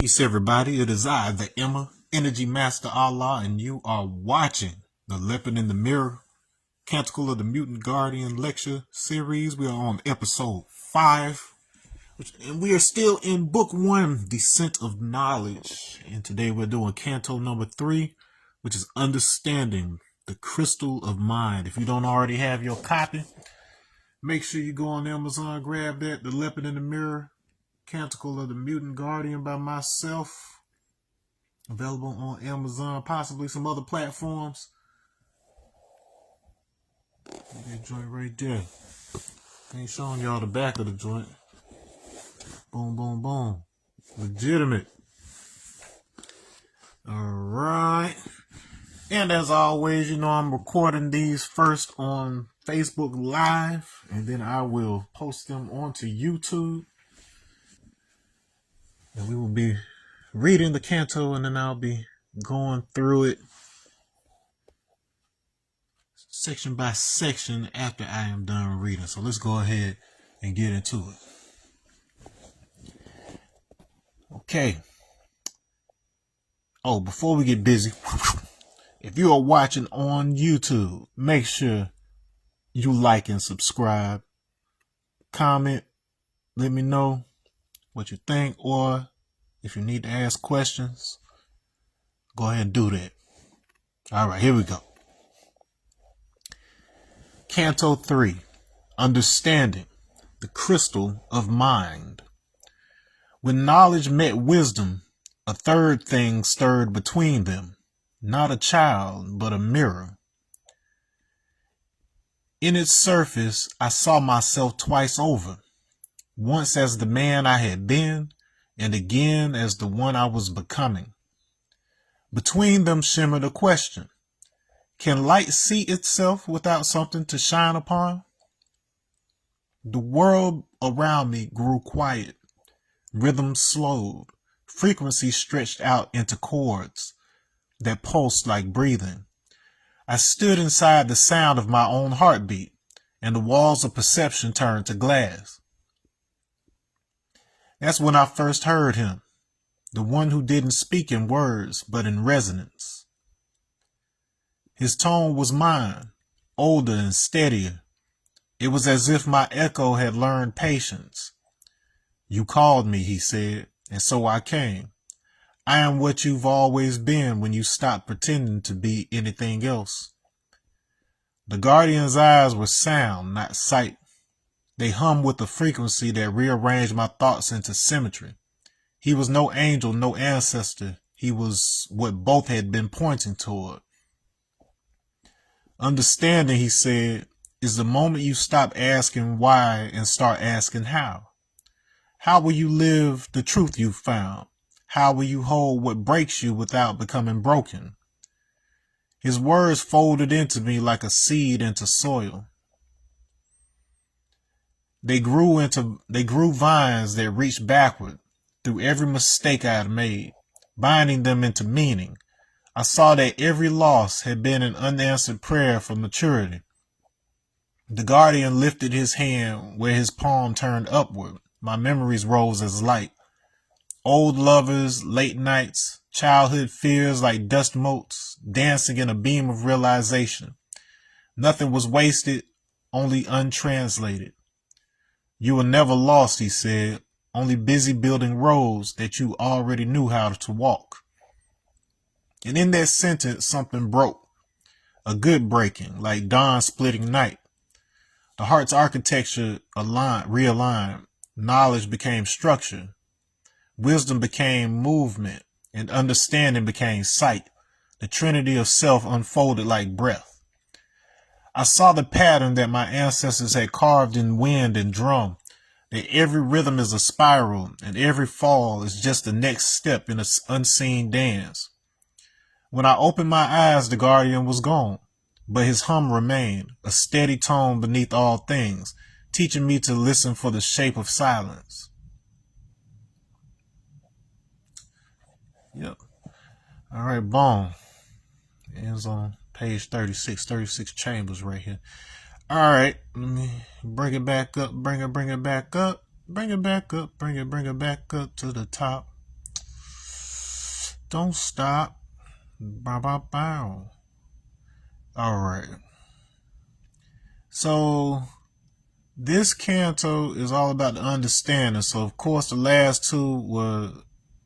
Peace, everybody. It is I, the Emma, Energy Master Allah, and you are watching the Leopard in the Mirror, Canticle of the Mutant Guardian lecture series. We are on episode 5, and we are still in book 1, Descent of Knowledge. And today we're doing Canto number 3, which is Understanding the Crystal of Mind. If you don't already have your copy, make sure you go on Amazon, grab that, The Leopard in the Mirror, Canticle of the Mutant Guardian by myself. Available on Amazon, possibly some other platforms. That joint right there. Ain't showing y'all the back of the joint. Boom, boom, boom. Legitimate. Alright. And as always, you know I'm recording these first on Facebook Live, and then I will post them onto YouTube. And we will be reading the canto, and then I'll be going through it section by section after I am done reading. So let's go ahead and get into it. Okay. Oh, before we get busy, if you are watching on YouTube, make sure you like and subscribe. Comment, let me know what you think, or if you need to ask questions, go ahead and do that. All right, here we go. Canto 3, Understanding the Crystal of Mind. When knowledge met wisdom, a third thing stirred between them, not a child, but a mirror. In its surface, I saw myself twice over, once as the man I had been, and again as the one I was becoming. Between them shimmered a question. Can light see itself without something to shine upon? The world around me grew quiet. Rhythm slowed. Frequency stretched out into chords that pulsed like breathing. I stood inside the sound of my own heartbeat, and the walls of perception turned to glass. That's when I first heard him, the one who didn't speak in words, but in resonance. His tone was mine, older and steadier. It was as if my echo had learned patience. You called me, he said, and so I came. I am what you've always been when you stopped pretending to be anything else. The Guardian's eyes were sound, not sight. They hummed with a frequency that rearranged my thoughts into symmetry. He was no angel, no ancestor. He was what both had been pointing toward. Understanding, he said, is the moment you stop asking why and start asking how. How will you live the truth you've found? How will you hold what breaks you without becoming broken? His words folded into me like a seed into soil. They grew vines that reached backward through every mistake I had made, binding them into meaning. I saw that every loss had been an unanswered prayer for maturity. The Guardian lifted his hand where his palm turned upward. My memories rose as light. Old lovers, late nights, childhood fears like dust motes, dancing in a beam of realization. Nothing was wasted, only untranslated. You were never lost, he said, only busy building roads that you already knew how to walk. And in that sentence, something broke. A good breaking, like dawn splitting night. The heart's architecture realigned. Knowledge became structure. Wisdom became movement, and understanding became sight. The trinity of self unfolded like breath. I saw the pattern that my ancestors had carved in wind and drum, that every rhythm is a spiral, and every fall is just the next step in an unseen dance. When I opened my eyes, the Guardian was gone, but his hum remained, a steady tone beneath all things, teaching me to listen for the shape of silence. Yep. All right, boom. Ends on page 36 chambers right here. All right, let me bring it back up, bring it back up to the top. Don't stop. Bow, bow, bow. All right. So this canto is all about the understanding. So of course the last two were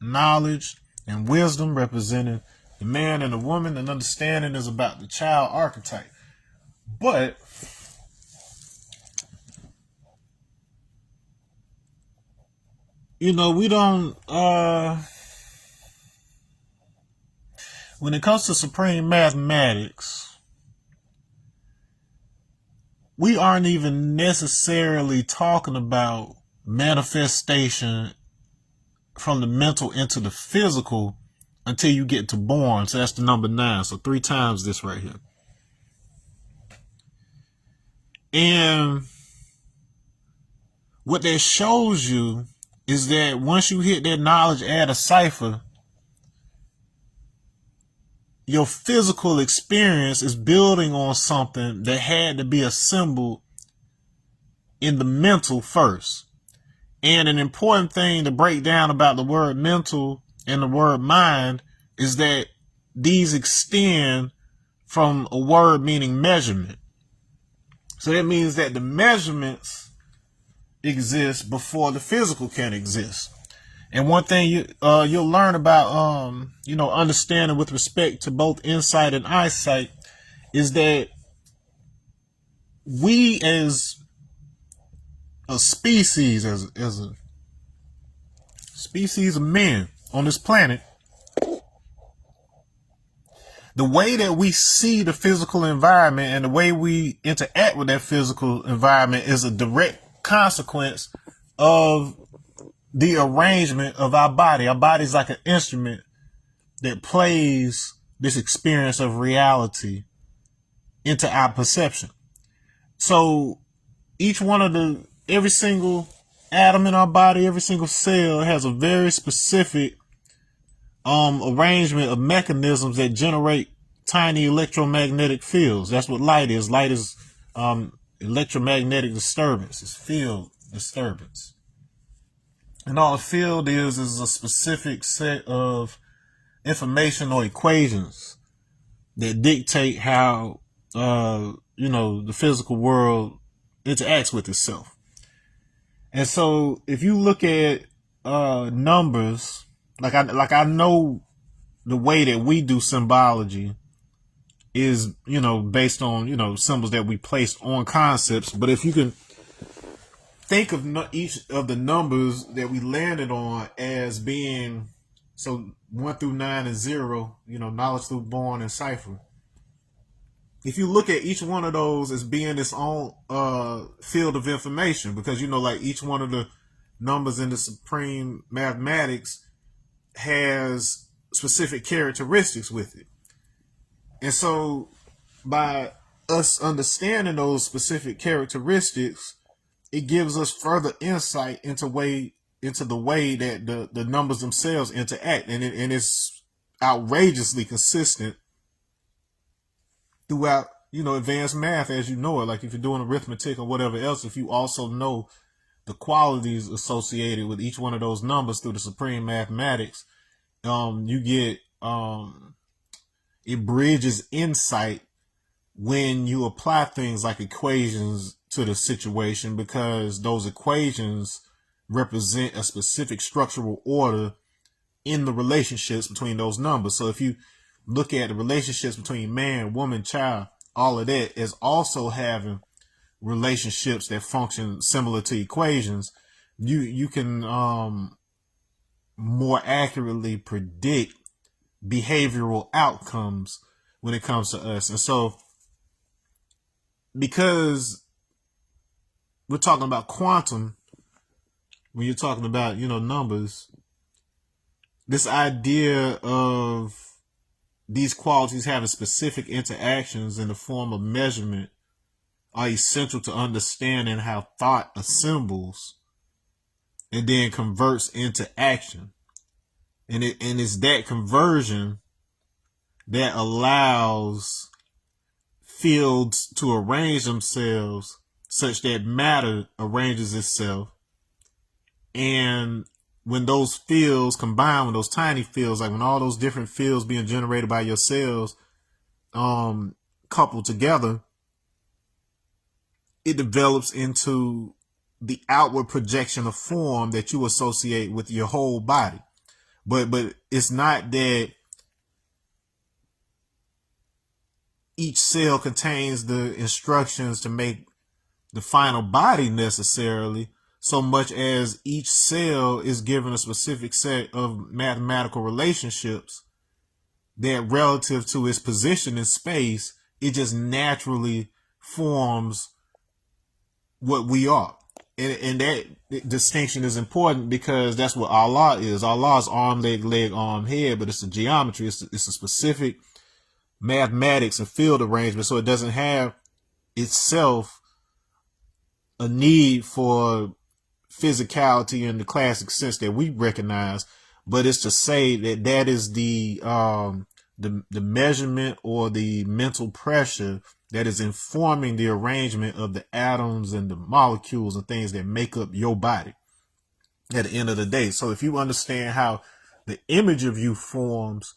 knowledge and wisdom, representing the man and the woman, and understanding is about the child archetype. But we don't when it comes to supreme mathematics, we aren't even necessarily talking about manifestation from the mental into the physical until you get to born. So that's the number 9. So 3 times this right here. And what that shows you is that once you hit that knowledge add a cipher, your physical experience is building on something that had to be assembled in the mental first. And an important thing to break down about the word mental and the word mind is that these extend from a word meaning measurement. So that means that the measurements exist before the physical can exist. And one thing you'll learn about understanding with respect to both insight and eyesight is that we as a species, as a species of men on this planet, the way that we see the physical environment and the way we interact with that physical environment is a direct consequence of the arrangement of our body. Our body is like an instrument that plays this experience of reality into our perception. So every single atom in our body, every single cell has a very specific arrangement of mechanisms that generate tiny electromagnetic fields. That's what light is. Light is electromagnetic disturbance. It's field disturbance. And all a field is a specific set of information or equations that dictate how the physical world interacts with itself. And so if you look at numbers, like I know the way that we do symbology is based on symbols that we place on concepts. But if you can think of each of the numbers that we landed on as being, so 1 through 9 and 0, knowledge through born and cipher. If you look at each one of those as being its own field of information, because like each one of the numbers in the supreme mathematics has specific characteristics with it. And so by us understanding those specific characteristics, it gives us further insight into the way that the numbers themselves interact. And it's outrageously consistent throughout, advanced math as you know it. Like if you're doing arithmetic or whatever else, if you also know the qualities associated with each one of those numbers through the supreme mathematics, you get it bridges insight when you apply things like equations to the situation, because those equations represent a specific structural order in the relationships between those numbers. So if you look at the relationships between man, woman, child, all of that is also having relationships that function similar to equations. You can more accurately predict behavioral outcomes when it comes to us. And so because we're talking about quantum, when you're talking about numbers, this idea of these qualities having specific interactions in the form of measurement are essential to understanding how thought assembles and then converts into action. And it's that conversion that allows fields to arrange themselves such that matter arranges itself, and when those fields combine with those tiny fields, like when all those different fields being generated by your cells coupled together, it develops into the outward projection of form that you associate with your whole body. But it's not that each cell contains the instructions to make the final body necessarily, so much as each cell is given a specific set of mathematical relationships that, relative to its position in space, it just naturally forms what we are. And that distinction is important because that's what Allah is. Allah is arm, leg, arm, head, but it's a geometry. It's a specific mathematics and field arrangement, so it doesn't have itself a need for physicality in the classic sense that we recognize, but it's to say that that is the measurement or the mental pressure that is informing the arrangement of the atoms and the molecules and things that make up your body at the end of the day. So if you understand how the image of you forms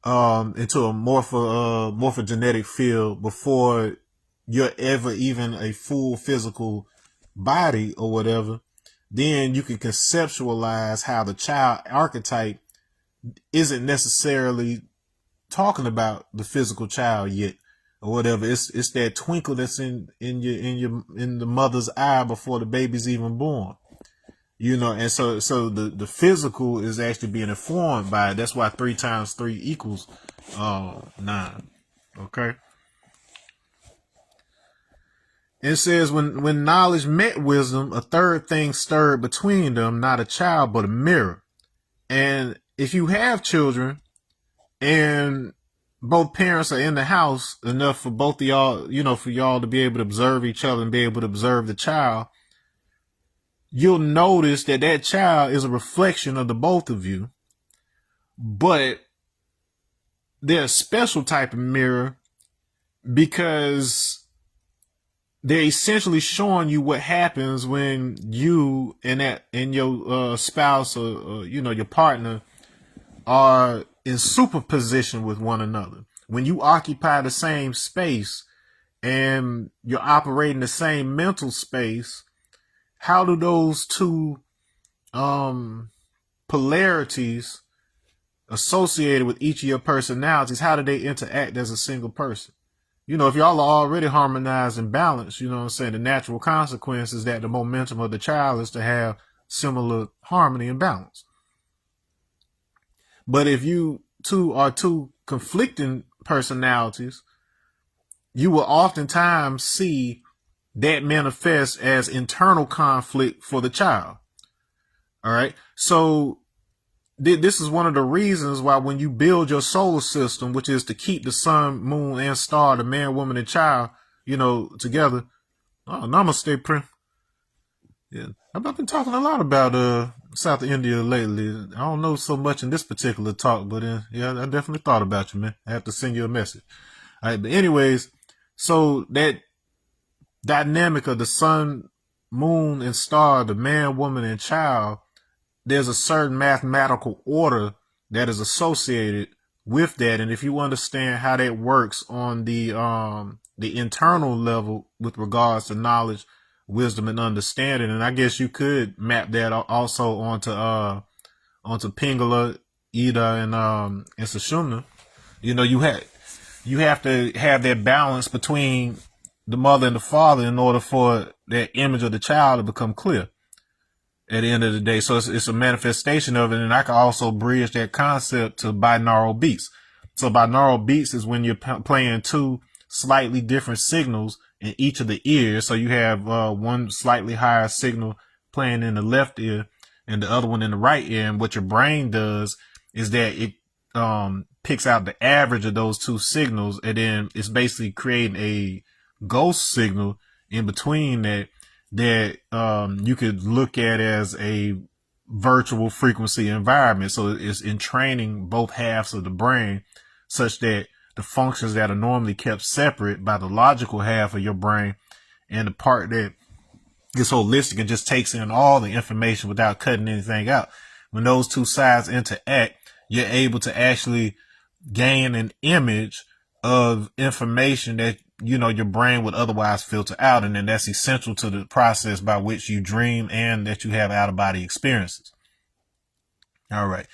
into a morphogenetic field before you're ever even a full physical body or whatever, then you can conceptualize how the child archetype isn't necessarily talking about the physical child yet or whatever. It's that twinkle that's in the mother's eye before the baby's even born. You know, and so the physical is actually being informed by it. That's why 3 times 3 equals 9. Okay. It says when knowledge met wisdom, a third thing stirred between them, not a child, but a mirror. And if you have children and both parents are in the house enough for both of y'all, you know, for y'all to be able to observe each other and be able to observe the child, you'll notice that that child is a reflection of the both of you. But they're a special type of mirror because they're essentially showing you what happens when you and your spouse or you know, your partner are in superposition with one another. When you occupy the same space and you're operating the same mental space, how do those two polarities associated with each of your personalities, how do they interact as a single person? You know, if y'all are already harmonized and balanced, you know what I'm saying, the natural consequence is that the momentum of the child is to have similar harmony and balance. But if you two are two conflicting personalities, you will oftentimes see that manifest as internal conflict for the child. All right. So this is one of the reasons why when you build your solar system, which is to keep the sun, moon, and star, the man, woman, and child, you know, together. Oh, namaste, Prince. Yeah, I've been talking a lot about South India lately. I don't know so much in this particular talk, but yeah, I definitely thought about you, man. I have to send you a message. All right, but anyways, so that dynamic of the sun, moon, and star, the man, woman, and child, there's a certain mathematical order that is associated with that. And if you understand how that works on the internal level with regards to knowledge, wisdom, and understanding, and I guess you could map that also onto Pingala, Ida, and Sushumna. You know, you have to have that balance between the mother and the father in order for that image of the child to become clear at the end of the day. So it's a manifestation of it. And I can also bridge that concept to binaural beats. So binaural beats is when you're playing two slightly different signals in each of the ears. So you have one slightly higher signal playing in the left ear and the other one in the right ear. And what your brain does is that it picks out the average of those two signals, and then it's basically creating a ghost signal in between that you could look at as a virtual frequency environment. So it's entraining both halves of the brain such that the functions that are normally kept separate by the logical half of your brain and the part that It's holistic and just takes in all the information without cutting anything out. When those two sides interact, you're able to actually gain an image of information that, you know, your brain would otherwise filter out. And then that's essential to the process by which you dream and that you have out of body experiences. All right.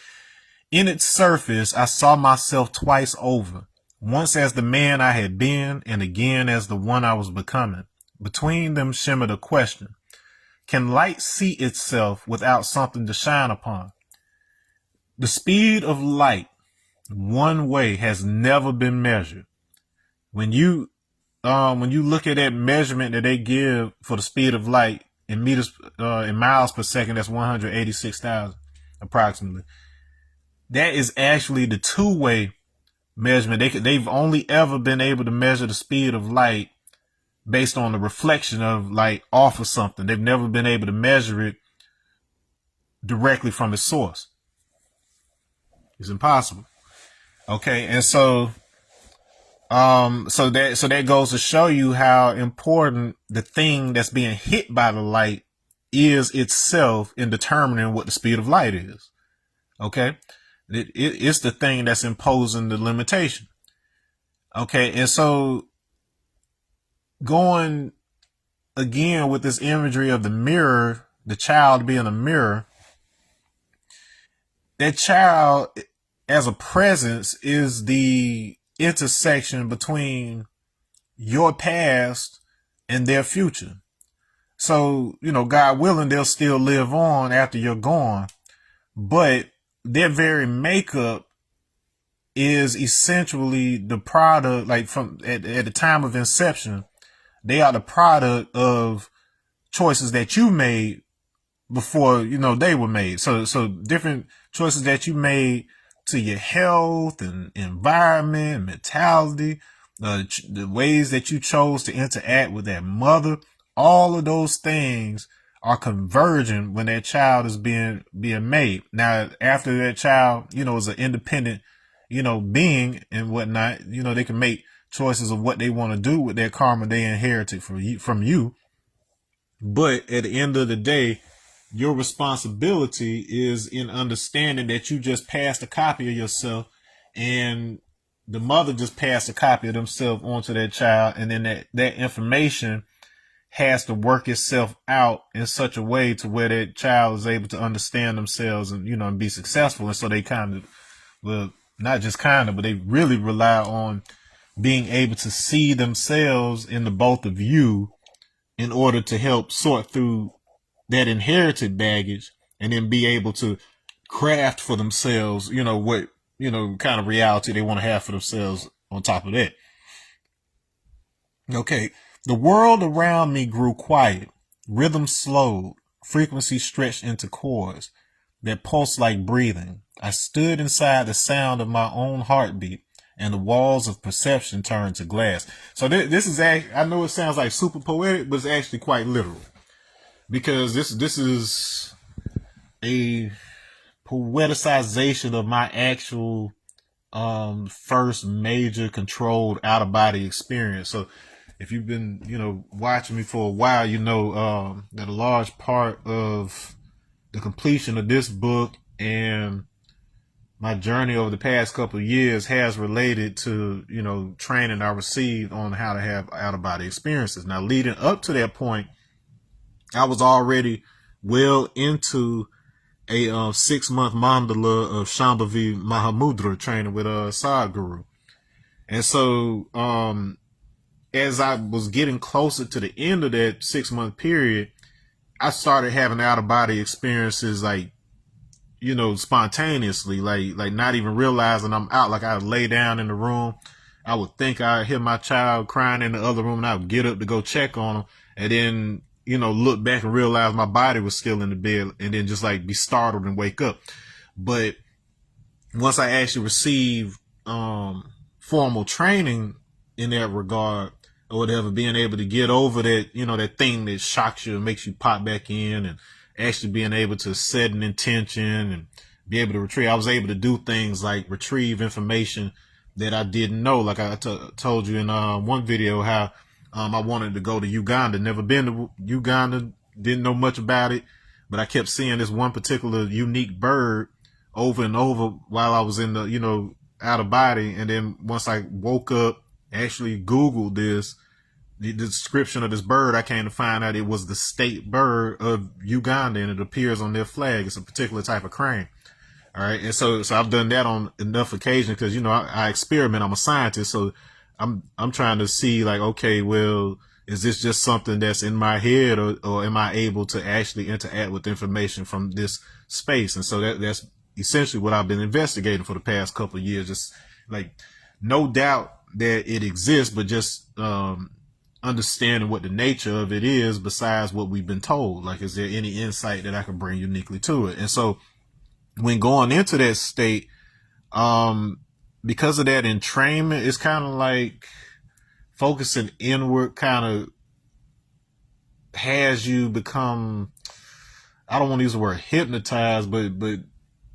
In its surface, I saw myself twice over, once as the man I had been and again as the one I was becoming. Between them shimmered a question. Can light see itself without something to shine upon? The speed of light, one way, has never been measured. When you look at that measurement that they give for the speed of light in meters, in miles per second, that's 186,000 approximately. That is actually the two-way measurement. They've only ever been able to measure the speed of light based on the reflection of light off of something. They've never been able to measure it directly from its source. It's impossible. Okay, and so that goes to show you how important the thing that's being hit by the light is itself in determining what the speed of light is. Okay, it's the thing that's imposing the limitation. Okay, and so going again with this imagery of the mirror, the child being a mirror, that child as a presence is the intersection between your past and their future. So, you know, God willing, they'll still live on after you're gone, but their very makeup is essentially the product, like from at the time of inception, they are the product of choices that you made before, you know, they were made. So different choices that you made to your health and environment, mentality, the ways that you chose to interact with that mother, all of those things are converging when that child is being made. Now, after that child, you know, is an independent, you know, being and whatnot, you know, they can make choices of what they want to do with their karma they inherited from you. But at the end of the day, your responsibility is in understanding that you just passed a copy of yourself and the mother just passed a copy of themselves onto that child. And then that information has to work itself out in such a way to where that child is able to understand themselves and, you know, and be successful. And so they kind of, well, not just kind of, but they really rely on being able to see themselves in the both of you in order to help sort through that inherited baggage and then be able to craft for themselves, you know, what, you know, kind of reality they want to have for themselves on top of that. Okay. The world around me grew quiet. Rhythm slowed. Frequency stretched into chords that pulsed like breathing. I stood inside the sound of my own heartbeat, and the walls of perception turned to glass. So this is actually, I know it sounds like super poetic, but it's actually quite literal. Because this is a poeticization of my actual first major controlled out of body experience. So if you've been, you know, watching me for a while, you know that a large part of the completion of this book and my journey over the past couple of years has related to, you know, training I received on how to have out of body experiences. Now, leading up to that point, I was already well into a 6-month mandala of Shambhavi Mahamudra training with Sadhguru. And so as I was getting closer to the end of that 6-month period, I started having out of body experiences, like, you know, spontaneously, like not even realizing I'm out. Like I would lay down in the room. I would think I hear my child crying in the other room and I would get up to go check on him. And then, you know, look back and realize my body was still in the bed and then just like be startled and wake up. But once I actually received formal training in that regard or whatever, being able to get over that, you know, that thing that shocks you and makes you pop back in, and actually being able to set an intention and be able to retrieve, I was able to do things like retrieve information that I didn't know. Like I told you in one video how I wanted to go to Uganda, never been to Uganda, didn't know much about it, but I kept seeing this one particular unique bird over and over while I was in the, out of body. And then once I woke up, actually Googled the description of this bird, I came to find out it was the state bird of Uganda, and it appears on their flag. It's a particular type of crane. All right. And so I've done that on enough occasions because, I experiment. I'm a scientist. So I'm trying to see like, okay, well, is this just something that's in my head, or am I able to actually interact with information from this space? And so that's essentially what I've been investigating for the past couple of years. Just like, no doubt that it exists, but just, understanding what the nature of it is besides what we've been told. Like, is there any insight that I can bring uniquely to it? And so when going into that state, because of that entrainment, it's kind of like focusing inward kind of has you become, I don't want to use the word hypnotized, but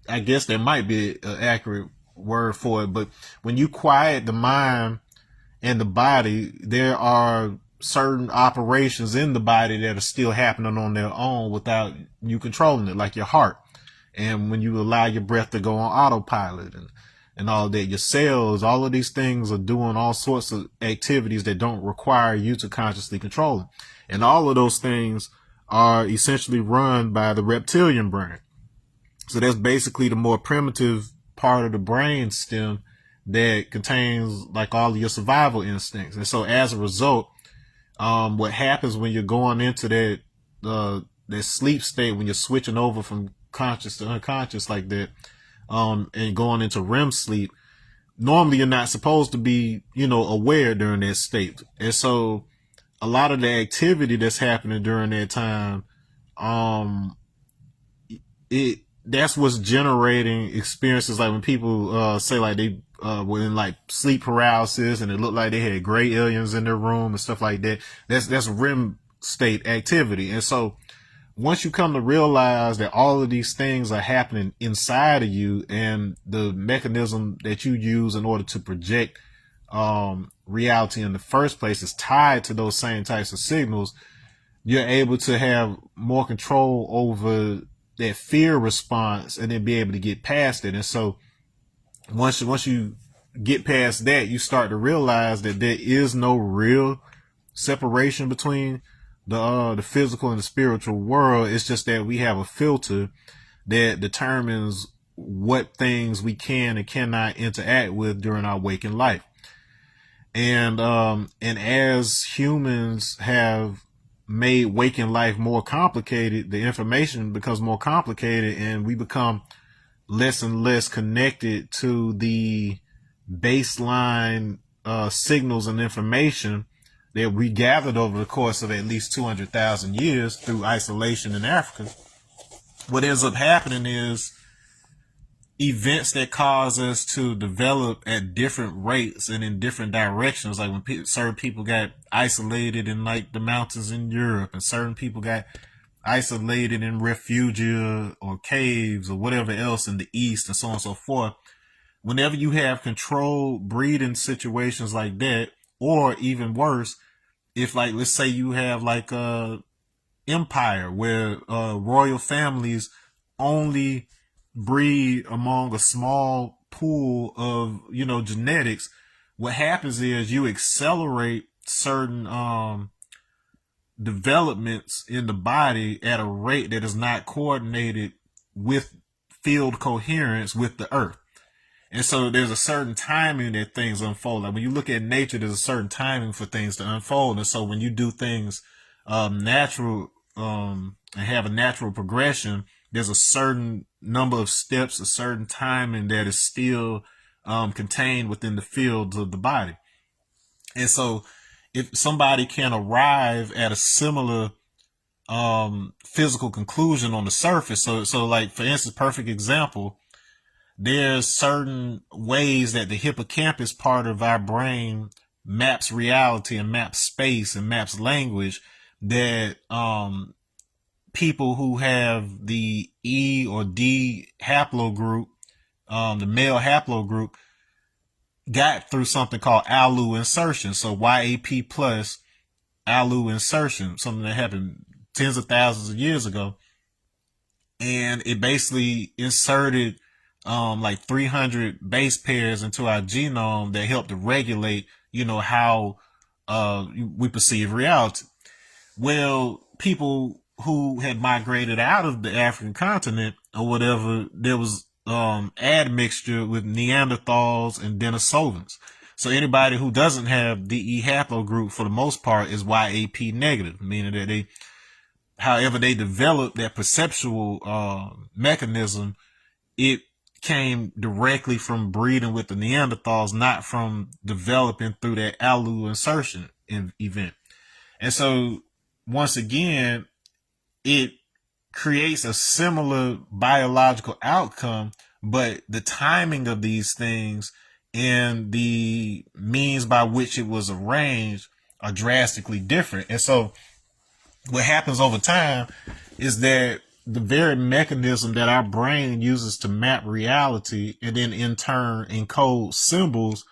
I guess that might be an accurate word for it. But when you quiet the mind and the body, there are certain operations in the body that are still happening on their own without you controlling it, like your heart. And when you allow your breath to go on autopilot and all that, your cells, all of these things are doing all sorts of activities that don't require you to consciously control them. And all of those things are essentially run by the reptilian brain. So that's basically the more primitive part of the brain stem that contains like all of your survival instincts. And so as a result, what happens when you're going into that sleep state, when you're switching over from conscious to unconscious like that, and going into REM sleep, normally you're not supposed to be, aware during that state. And so a lot of the activity that's happening during that time, that's what's generating experiences like when people say like they were in like sleep paralysis and it looked like they had gray aliens in their room and stuff like that. That's REM state activity. And so once you come to realize that all of these things are happening inside of you, and the mechanism that you use in order to project reality in the first place is tied to those same types of signals, you're able to have more control over that fear response and then be able to get past it. And so once you get past that, you start to realize that there is no real separation between the physical and the spiritual world. It's just that we have a filter that determines what things we can and cannot interact with during our waking life. And as humans have made waking life more complicated, the information becomes more complicated, and we become less and less connected to the baseline signals and information that we gathered over the course of at least 200,000 years through isolation in Africa. What ends up happening is events that cause us to develop at different rates and in different directions. Like when certain people got isolated in like the mountains in Europe, and certain people got isolated in refugia or caves or whatever else in the East, and so on and so forth. Whenever you have controlled breeding situations like that, or even worse, if like, let's say you have like a empire where royal families only breed among a small pool of, genetics, what happens is you accelerate certain developments in the body at a rate that is not coordinated with field coherence with the earth. And so there's a certain timing that things unfold. Like when you look at nature, there's a certain timing for things to unfold. And so when you do things natural and have a natural progression, there's a certain number of steps, a certain timing that is still contained within the fields of the body. And so if somebody can arrive at a similar physical conclusion on the surface, so like, for instance, perfect example, there's certain ways that the hippocampus part of our brain maps reality and maps space and maps language that people who have the E or D haplogroup, the male haplogroup, got through something called ALU insertion. So YAP plus ALU insertion, something that happened tens of thousands of years ago, and it basically inserted like 300 base pairs into our genome that help to regulate, how we perceive reality. Well, people who had migrated out of the African continent or whatever, there was admixture with Neanderthals and Denisovans. So anybody who doesn't have DE haplogroup for the most part is YAP negative, meaning that however they developed that perceptual mechanism, it came directly from breeding with the Neanderthals, not from developing through that allu insertion event. And so once again, it creates a similar biological outcome, but the timing of these things and the means by which it was arranged are drastically different. And so what happens over time is that the very mechanism that our brain uses to map reality and then in turn encode symbols,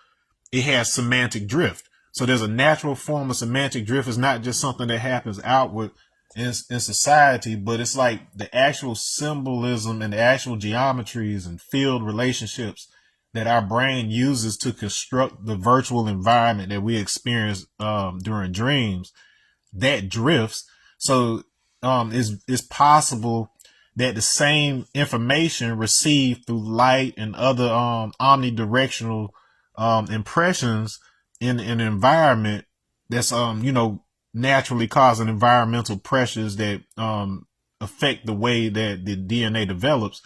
it has semantic drift. So there's a natural form of semantic drift. It's not just something that happens outward in society, but it's like the actual symbolism and the actual geometries and field relationships that our brain uses to construct the virtual environment that we experience during dreams, that drifts. So it's possible that the same information received through light and other omnidirectional impressions in an environment that's naturally causing environmental pressures that affect the way that the DNA develops,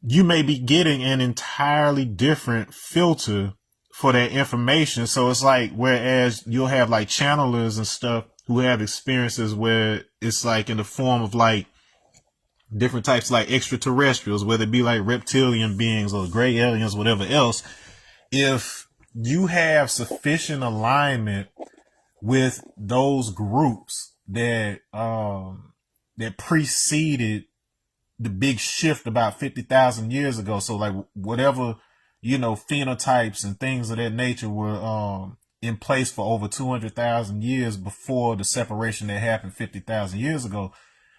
you may be getting an entirely different filter for that information. So it's like, whereas you'll have like channelers and stuff who have experiences where it's like in the form of like different types, like extraterrestrials, whether it be like reptilian beings or gray aliens, whatever else. If you have sufficient alignment with those groups that that preceded the big shift about 50,000 years ago, so like whatever phenotypes and things of that nature were in place for over 200,000 years before the separation that happened 50,000 years ago,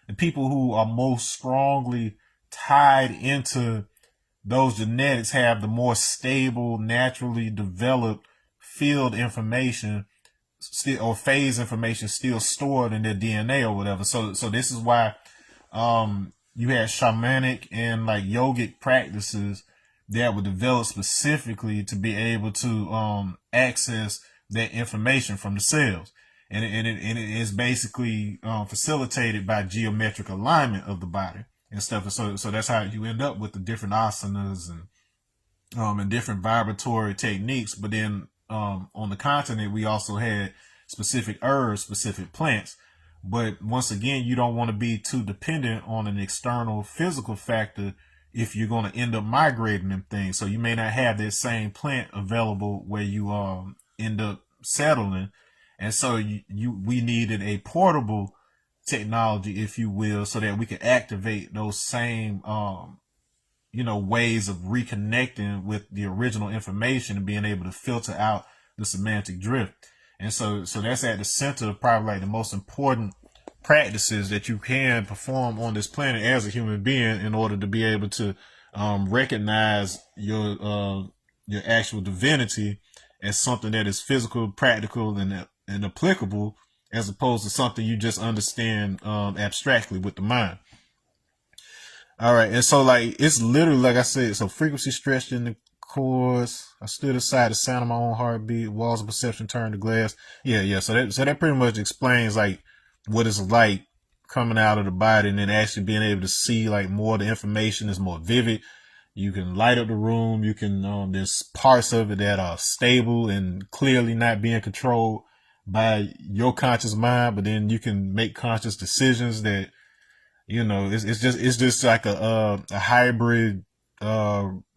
the people who are most strongly tied into those genetics have the more stable, naturally developed field information still, or phase information still stored in their DNA or whatever. So this is why you had shamanic and like yogic practices that were developed specifically to be able to access that information from the cells. And it is basically facilitated by geometric alignment of the body and stuff. And so that's how you end up with the different asanas and different vibratory techniques. But then on the continent, we also had specific herbs, specific plants. But once again, you don't want to be too dependent on an external physical factor if you're going to end up migrating them things. So you may not have that same plant available where you end up settling. And so we needed a portable technology, if you will, so that we could activate those same ways of reconnecting with the original information and being able to filter out the semantic drift. And so that's at the center of probably like the most important practices that you can perform on this planet as a human being in order to be able to recognize your actual divinity as something that is physical, practical, and applicable, as opposed to something you just understand abstractly with the mind. All right, and so like it's literally like I said, so frequency stretched in the chords. I stood aside the sound of my own heartbeat. Walls of perception turned to glass. Yeah. So that pretty much explains like what it's like coming out of the body, and then actually being able to see like more of the information is more vivid. You can light up the room. You can there's parts of it that are stable and clearly not being controlled by your conscious mind, but then you can make conscious decisions that it's just like a hybrid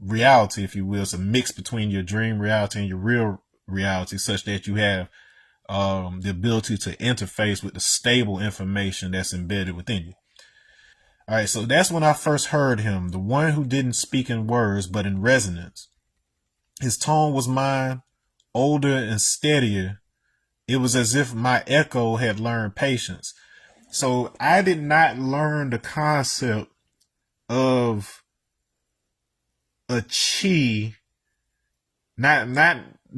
reality, if you will. It's a mix between your dream reality and your real reality, such that you have the ability to interface with the stable information that's embedded within you. All right, so that's when I first heard him, the one who didn't speak in words but in resonance. His tone was mine, older and steadier. It was as if my echo had learned patience. So I did not learn the concept of a chi, not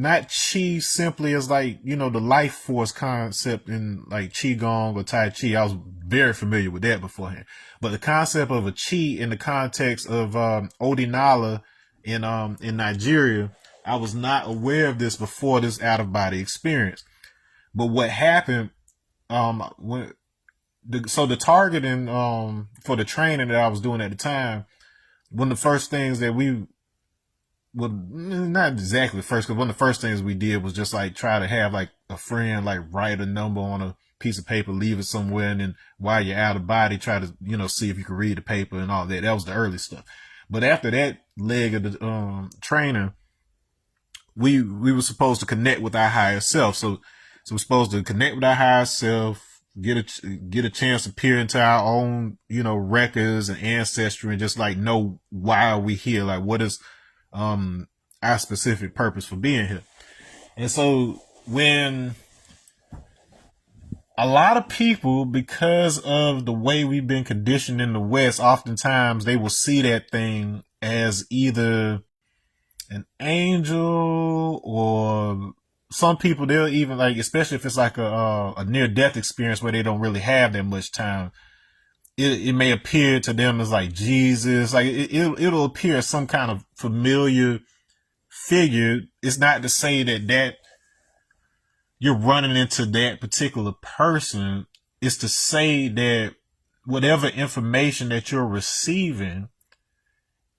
chi simply as like, the life force concept in like qigong or tai chi. I was very familiar with that beforehand, but the concept of a chi in the context of Odinala in Nigeria, I was not aware of this before this out of body experience. But what happened, when the targeting for the training that I was doing at the time, one of the first things that we, well, not exactly the first, because one of the first things we did was just like try to have like a friend like write a number on a piece of paper, leave it somewhere, and then while you're out of body, try to see if you can read the paper and all that. That was the early stuff. But after that leg of the training, we were supposed to connect with our higher self. So we're supposed to connect with our higher self, get a chance to peer into our own records and ancestry, and just like know why are we here, like what is our specific purpose for being here. And so when a lot of people, because of the way we've been conditioned in the West, oftentimes they will see that thing as either an angel, or some people, they'll even like, especially if it's like a near death experience where they don't really have that much time, it may appear to them as like Jesus, like it'll appear as some kind of familiar figure. It's not to say that you're running into that particular person. It's to say that whatever information that you're receiving,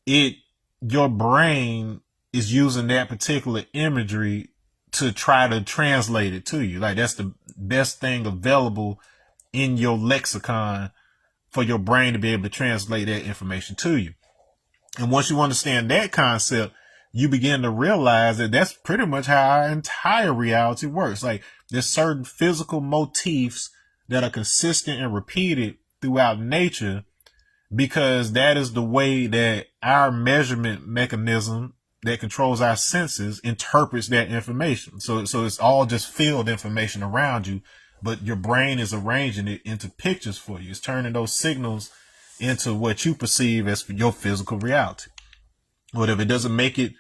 your brain is using that particular imagery to try to translate it to you. Like that's the best thing available in your lexicon for your brain to be able to translate that information to you. And once you understand that concept, you begin to realize that that's pretty much how our entire reality works. Like there's certain physical motifs that are consistent and repeated throughout nature, because that is the way that our measurement mechanism that controls our senses interprets that information. So it's all just field information around you, but your brain is arranging it into pictures for you. It's turning those signals into what you perceive as your physical reality. Whatever, it doesn't make it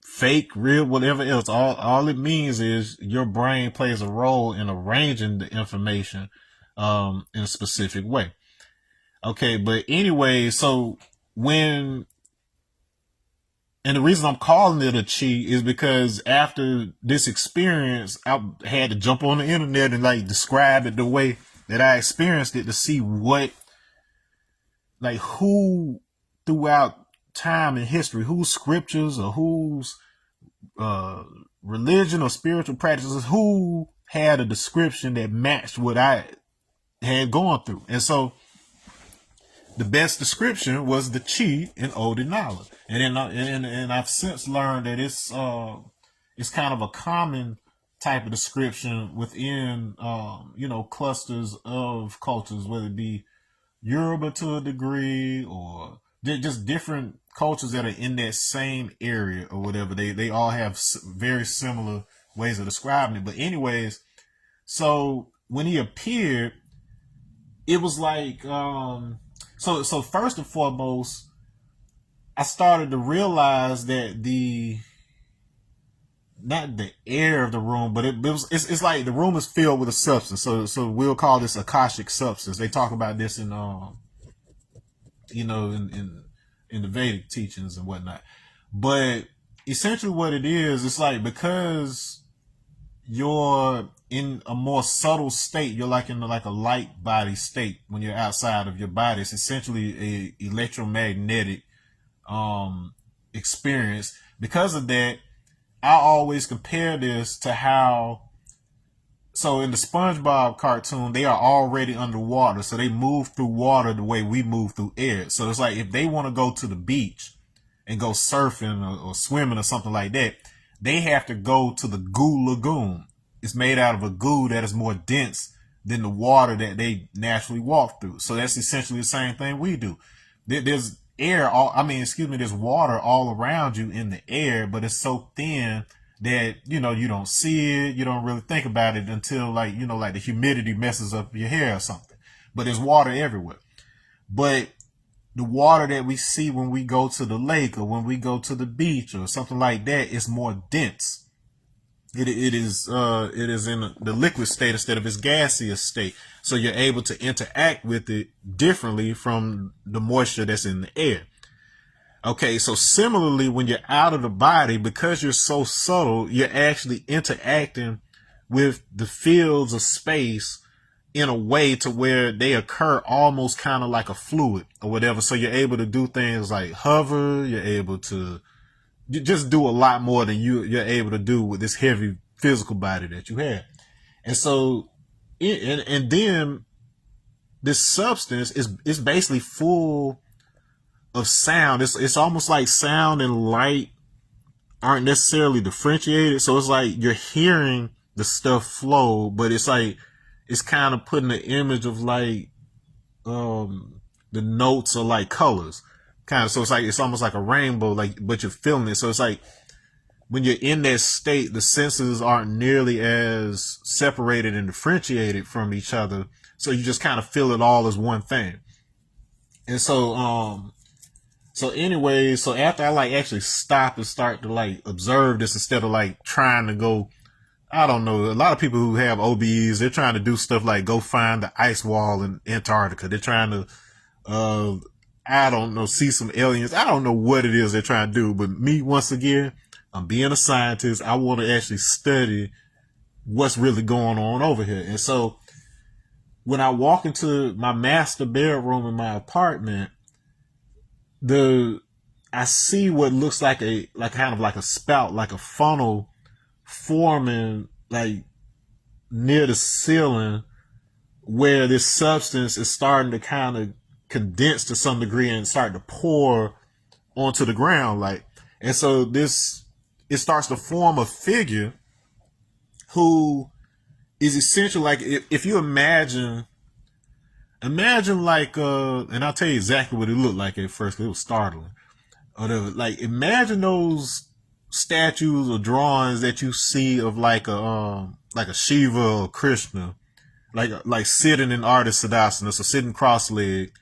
fake, real, whatever else. All it means is your brain plays a role in arranging the information in a specific way. Okay, but anyway, so and the reason I'm calling it a chi is because after this experience, I had to jump on the internet and like describe it the way that I experienced it to see who throughout time and history, whose scriptures or whose religion or spiritual practices, who had a description that matched what I had gone through. And so the best description was the chi in Odinala. And I've since learned that it's kind of a common type of description within clusters of cultures, whether it be Yoruba to a degree, or just different cultures that are in that same area or whatever. They all have very similar ways of describing it. But anyways, so when he appeared, it was like so first and foremost, I started to realize that not the air of the room, but it's like the room is filled with a substance. So we'll call this Akashic substance. They talk about this in in the Vedic teachings and whatnot. But essentially what it is, it's like because you're in a more subtle state, you're like in like a light body state when you're outside of your body. It's essentially a electromagnetic experience. Because of that, I always compare this to how, so in the SpongeBob cartoon, they are already underwater. So they move through water the way we move through air. So it's like if they want to go to the beach and go surfing or swimming or something like that, they have to go to the goo lagoon. It's made out of a goo that is more dense than the water that they naturally walk through. So that's essentially the same thing we do. There's there's water all around you in the air, but it's so thin that, you don't see it. You don't really think about it until like the humidity messes up your hair or something. but there's water everywhere. But the water that we see when we go to the lake or when we go to the beach or something like that is more dense. It is in the liquid state instead of its gaseous state. So you're able to interact with it differently from the moisture that's in the air. Okay, so similarly, when you're out of the body, because you're so subtle, you're actually interacting with the fields of space in a way to where they occur almost kind of like a fluid or whatever. So you're able to do things like hover, you're able to just do a lot more than you're able to do with this heavy physical body that you have. And so, and then this substance is basically full of sound. It's almost like sound and light aren't necessarily differentiated. So it's like you're hearing the stuff flow, but it's like, it's kind of putting the image of like, the notes are like colors kind of. So it's like, it's almost like a rainbow, like, but you're feeling it. So it's like when you're in that state, the senses aren't nearly as separated and differentiated from each other. So you just kind of feel it all as one thing. And so, so anyway, so after I like actually stop and start to like observe this instead of like trying to go, I don't know, a lot of people who have OBEs, they're trying to do stuff like go find the ice wall in Antarctica. They're trying to, I don't know, see some aliens. I don't know what it is they're trying to do, but me, once again, I'm being a scientist. I want to actually study what's really going on over here. And so when I walk into my master bedroom in my apartment, I see what looks like kind of like a spout, like a funnel forming like near the ceiling where this substance is starting to kind of condense to some degree and start to pour onto the ground. Like, and so it starts to form a figure who is essential. Like if you imagine like, and I'll tell you exactly what it looked like at first, 'cause it was startling. Like imagine those statues or drawings that you see of like a Shiva or Krishna, like sitting in artist sadasana, so sitting cross-legged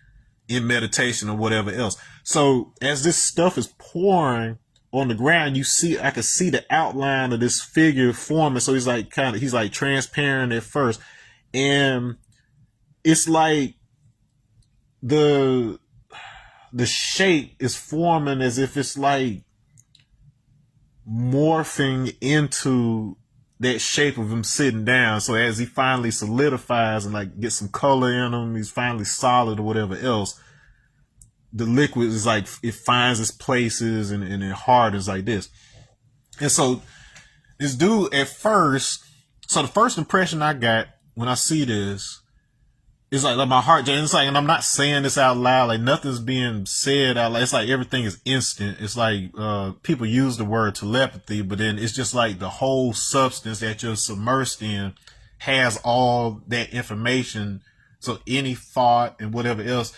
in meditation or whatever else. So as this stuff is pouring on the ground, I can see the outline of this figure forming. So he's like transparent at first, and it's like the shape is forming as if it's like morphing into that shape of him sitting down. So as he finally solidifies and like gets some color in him, he's finally solid or whatever else, the liquid is like, it finds its places and it hardens like this. And so this dude at first, so the first impression I got when I see this is like my heart, and it's like, and I'm not saying this out loud, like nothing's being said out loud. It's like everything is instant. It's like, people use the word telepathy, but then it's just like the whole substance that you're submersed in has all that information. So any thought and whatever else,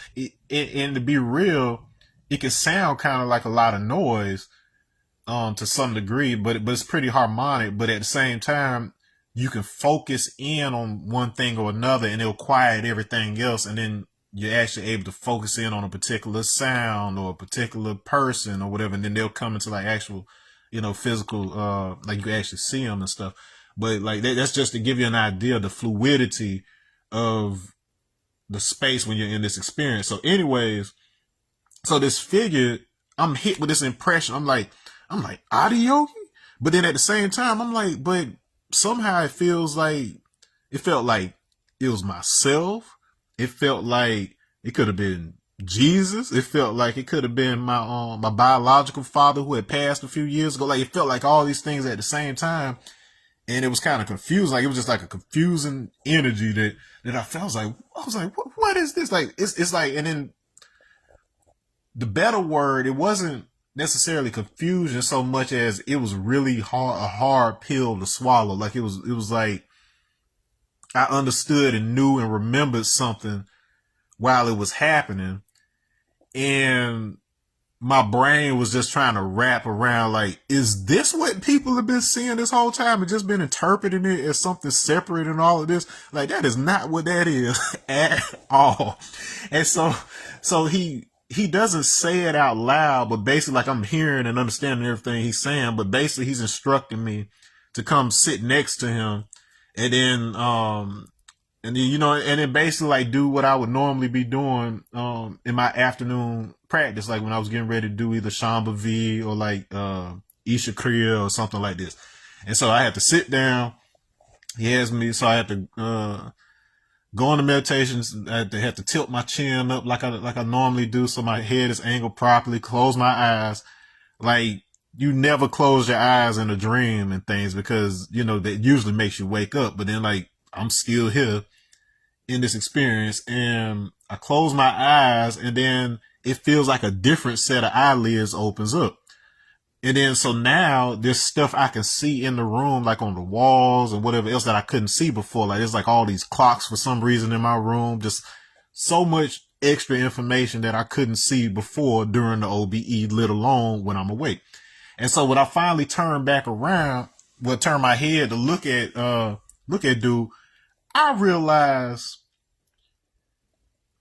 and to be real, it can sound kind of like a lot of noise, to some degree, but it's pretty harmonic. But at the same time, you can focus in on one thing or another and it'll quiet everything else. And then you're actually able to focus in on a particular sound or a particular person or whatever. And then they'll come into like actual, physical, like you can actually see them and stuff. But like that's just to give you an idea of the fluidity of the space when you're in this experience. So anyways, so this figure, I'm hit with this impression. I'm like, Adiyogi? But then at the same time, I'm like, but somehow it felt like it was myself. It felt like it could have been Jesus. It felt like it could have been my biological father who had passed a few years ago. Like it felt like all these things at the same time. And it was kind of confusing. Like it was just like a confusing energy that I felt. I was like, what is this? Like, it's like, and then the better word, it wasn't necessarily confusion so much as it was really a hard pill to swallow. Like it was like I understood and knew and remembered something while it was happening. And my brain was just trying to wrap around, like, is this what people have been seeing this whole time and just been interpreting it as something separate and all of this? Like, that is not what that is at all. And so he doesn't say it out loud, but basically, like, I'm hearing and understanding everything he's saying, but basically he's instructing me to come sit next to him. And then, and then, and then basically like do what I would normally be doing, in my afternoon practice, like when I was getting ready to do either Shamba V or like, Isha Kriya or something like this. And so I had to sit down. He has me, so I had to, go into meditations. I had to tilt my chin up like I normally do, so my head is angled properly, close my eyes. Like, you never close your eyes in a dream and things because, that usually makes you wake up. But then, like, I'm still here in this experience, and I close my eyes, and then it feels like a different set of eyelids opens up. And then, so now there's stuff I can see in the room, like on the walls and whatever else that I couldn't see before. Like, there's like all these clocks for some reason in my room, just so much extra information that I couldn't see before during the OBE, let alone when I'm awake. And so when I finally turned back around, turn my head to look at dude, I realized,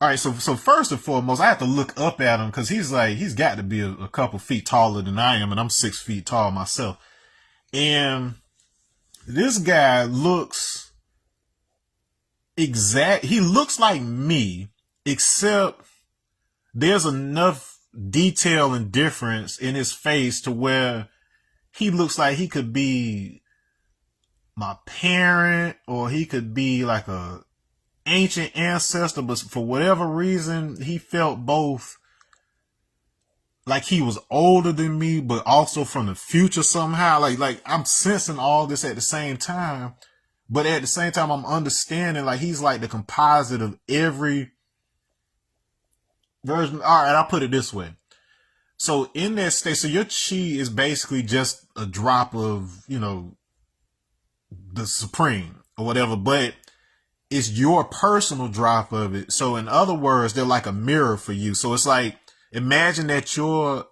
all right, so first and foremost, I have to look up at him because he's got to be a couple feet taller than I am, and I'm 6 feet tall myself. And this guy looks he looks like me, except there's enough detail and difference in his face to where he looks like he could be my parent, or he could be like a ancient ancestor, but for whatever reason, he felt both like he was older than me, but also from the future somehow. Like I'm sensing all this at the same time, but at the same time, I'm understanding like he's like the composite of every version. All right, I'll put it this way. So in that state, so your chi is basically just a drop of, the supreme or whatever, but it's your personal drop of it. So in other words, they're like a mirror for you. So it's like, imagine that you're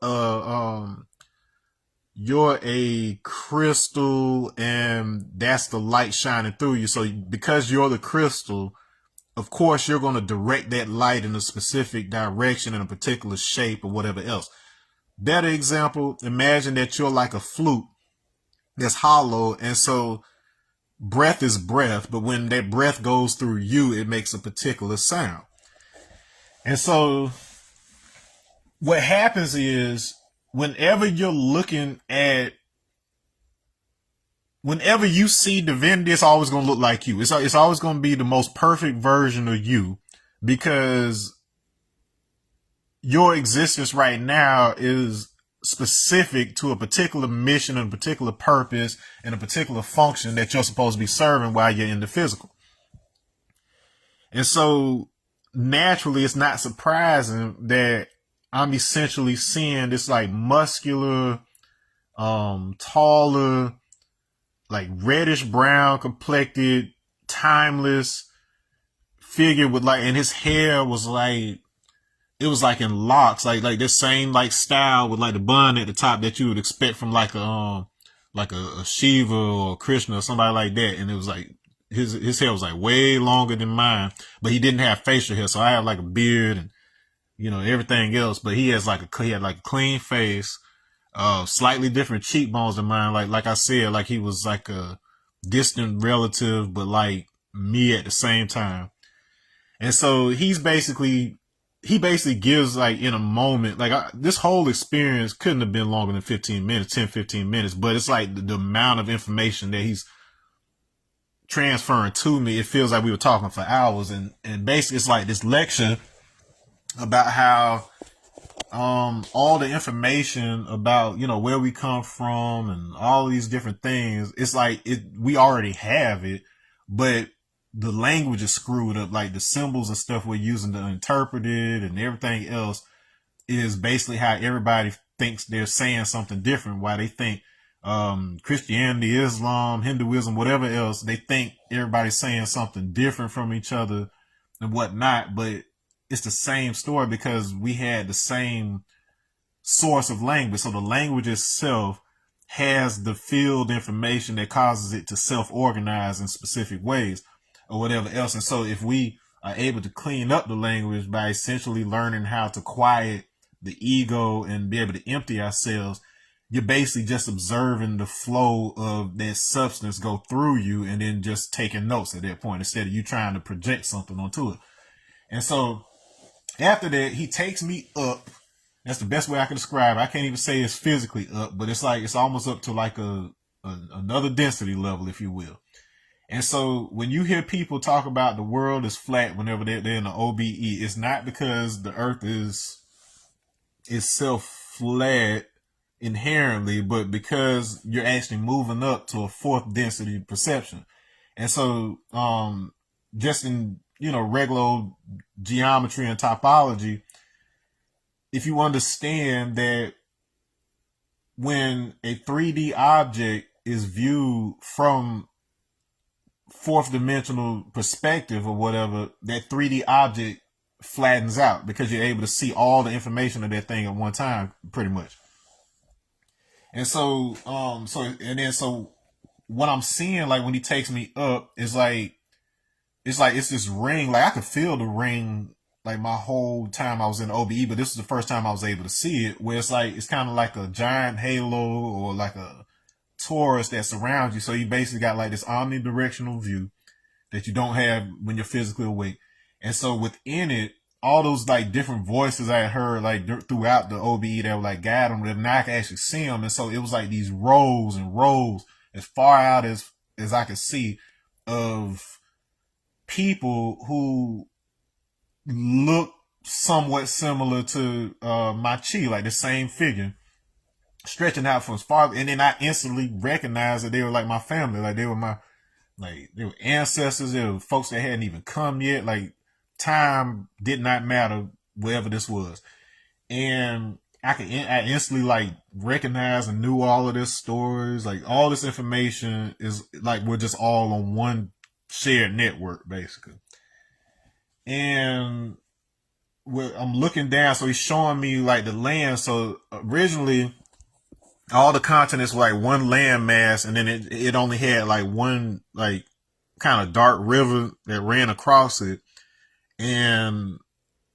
a crystal and that's the light shining through you. So because you're the crystal, of course, you're going to direct that light in a specific direction in a particular shape or whatever else. Better example, imagine that you're like a flute that's hollow. And so breath is breath, but when that breath goes through you, it makes a particular sound. And so what happens is whenever you see divinity, it's always going to look like you. It's always going to be the most perfect version of you, because your existence right now is specific to a particular mission and a particular purpose and a particular function that you're supposed to be serving while you're in the physical. And so naturally, it's not surprising that I'm essentially seeing this like muscular, taller, like reddish brown complected, timeless figure with like, and his hair was like, it was like in locks, like this same like style with like the bun at the top that you would expect from like a Shiva or Krishna or somebody like that. And it was like his hair was like way longer than mine, but he didn't have facial hair. So I have like a beard and everything else, but he had like a clean face, slightly different cheekbones than mine. Like I said, like he was like a distant relative, but like me at the same time. And so he basically gives like in a moment, like this whole experience couldn't have been longer than 15 minutes, but it's like the amount of information that he's transferring to me. It feels like we were talking for hours, and basically it's like this lecture about how, all the information about, where we come from and all these different things, it's like we already have it, but the language is screwed up. Like the symbols and stuff we're using to interpret it and everything else is basically how everybody thinks they're saying something different. Why they think, Christianity, Islam, Hinduism, whatever else, they think everybody's saying something different from each other and whatnot. But it's the same story because we had the same source of language. So the language itself has the field information that causes it to self-organize in specific ways or whatever else. And so if we are able to clean up the language by essentially learning how to quiet the ego and be able to empty ourselves, you're basically just observing the flow of that substance go through you and then just taking notes at that point instead of you trying to project something onto it. And so after that, he takes me up. That's the best way I can describe it. I can't even say it's physically up, but it's like it's almost up to like another density level, if you will. And so when you hear people talk about the world is flat whenever they're in the OBE, it's not because the earth is itself flat inherently, but because you're actually moving up to a fourth density perception. And so just in regular geometry and topology, if you understand that when a 3D object is viewed from fourth dimensional perspective or whatever, that 3D object flattens out because you're able to see all the information of that thing at one time, pretty much. And so, so what I'm seeing, like when he takes me up, is like, it's this ring. Like I could feel the ring like my whole time I was in OBE, but this is the first time I was able to see it, where it's like, it's kind of like a giant halo or like a torus that surrounds you. So you basically got like this omnidirectional view that you don't have when you're physically awake. And so within it, all those like different voices I had heard like throughout the OBE that would like guide them, but now I can actually see them. And so it was like these rows and rows as far out as I could see of people who look somewhat similar to my chi, like the same figure stretching out from as far, and then I instantly recognized that they were like my family, like they were ancestors, they were folks that hadn't even come yet. Like time did not matter wherever this was, and I instantly like recognized and knew all of this stories, like all this information is like we're just all on one shared network basically. And I'm looking down, so he's showing me like the land. So originally all the continents were like one land mass, and then it only had like one like kind of dark river that ran across it, and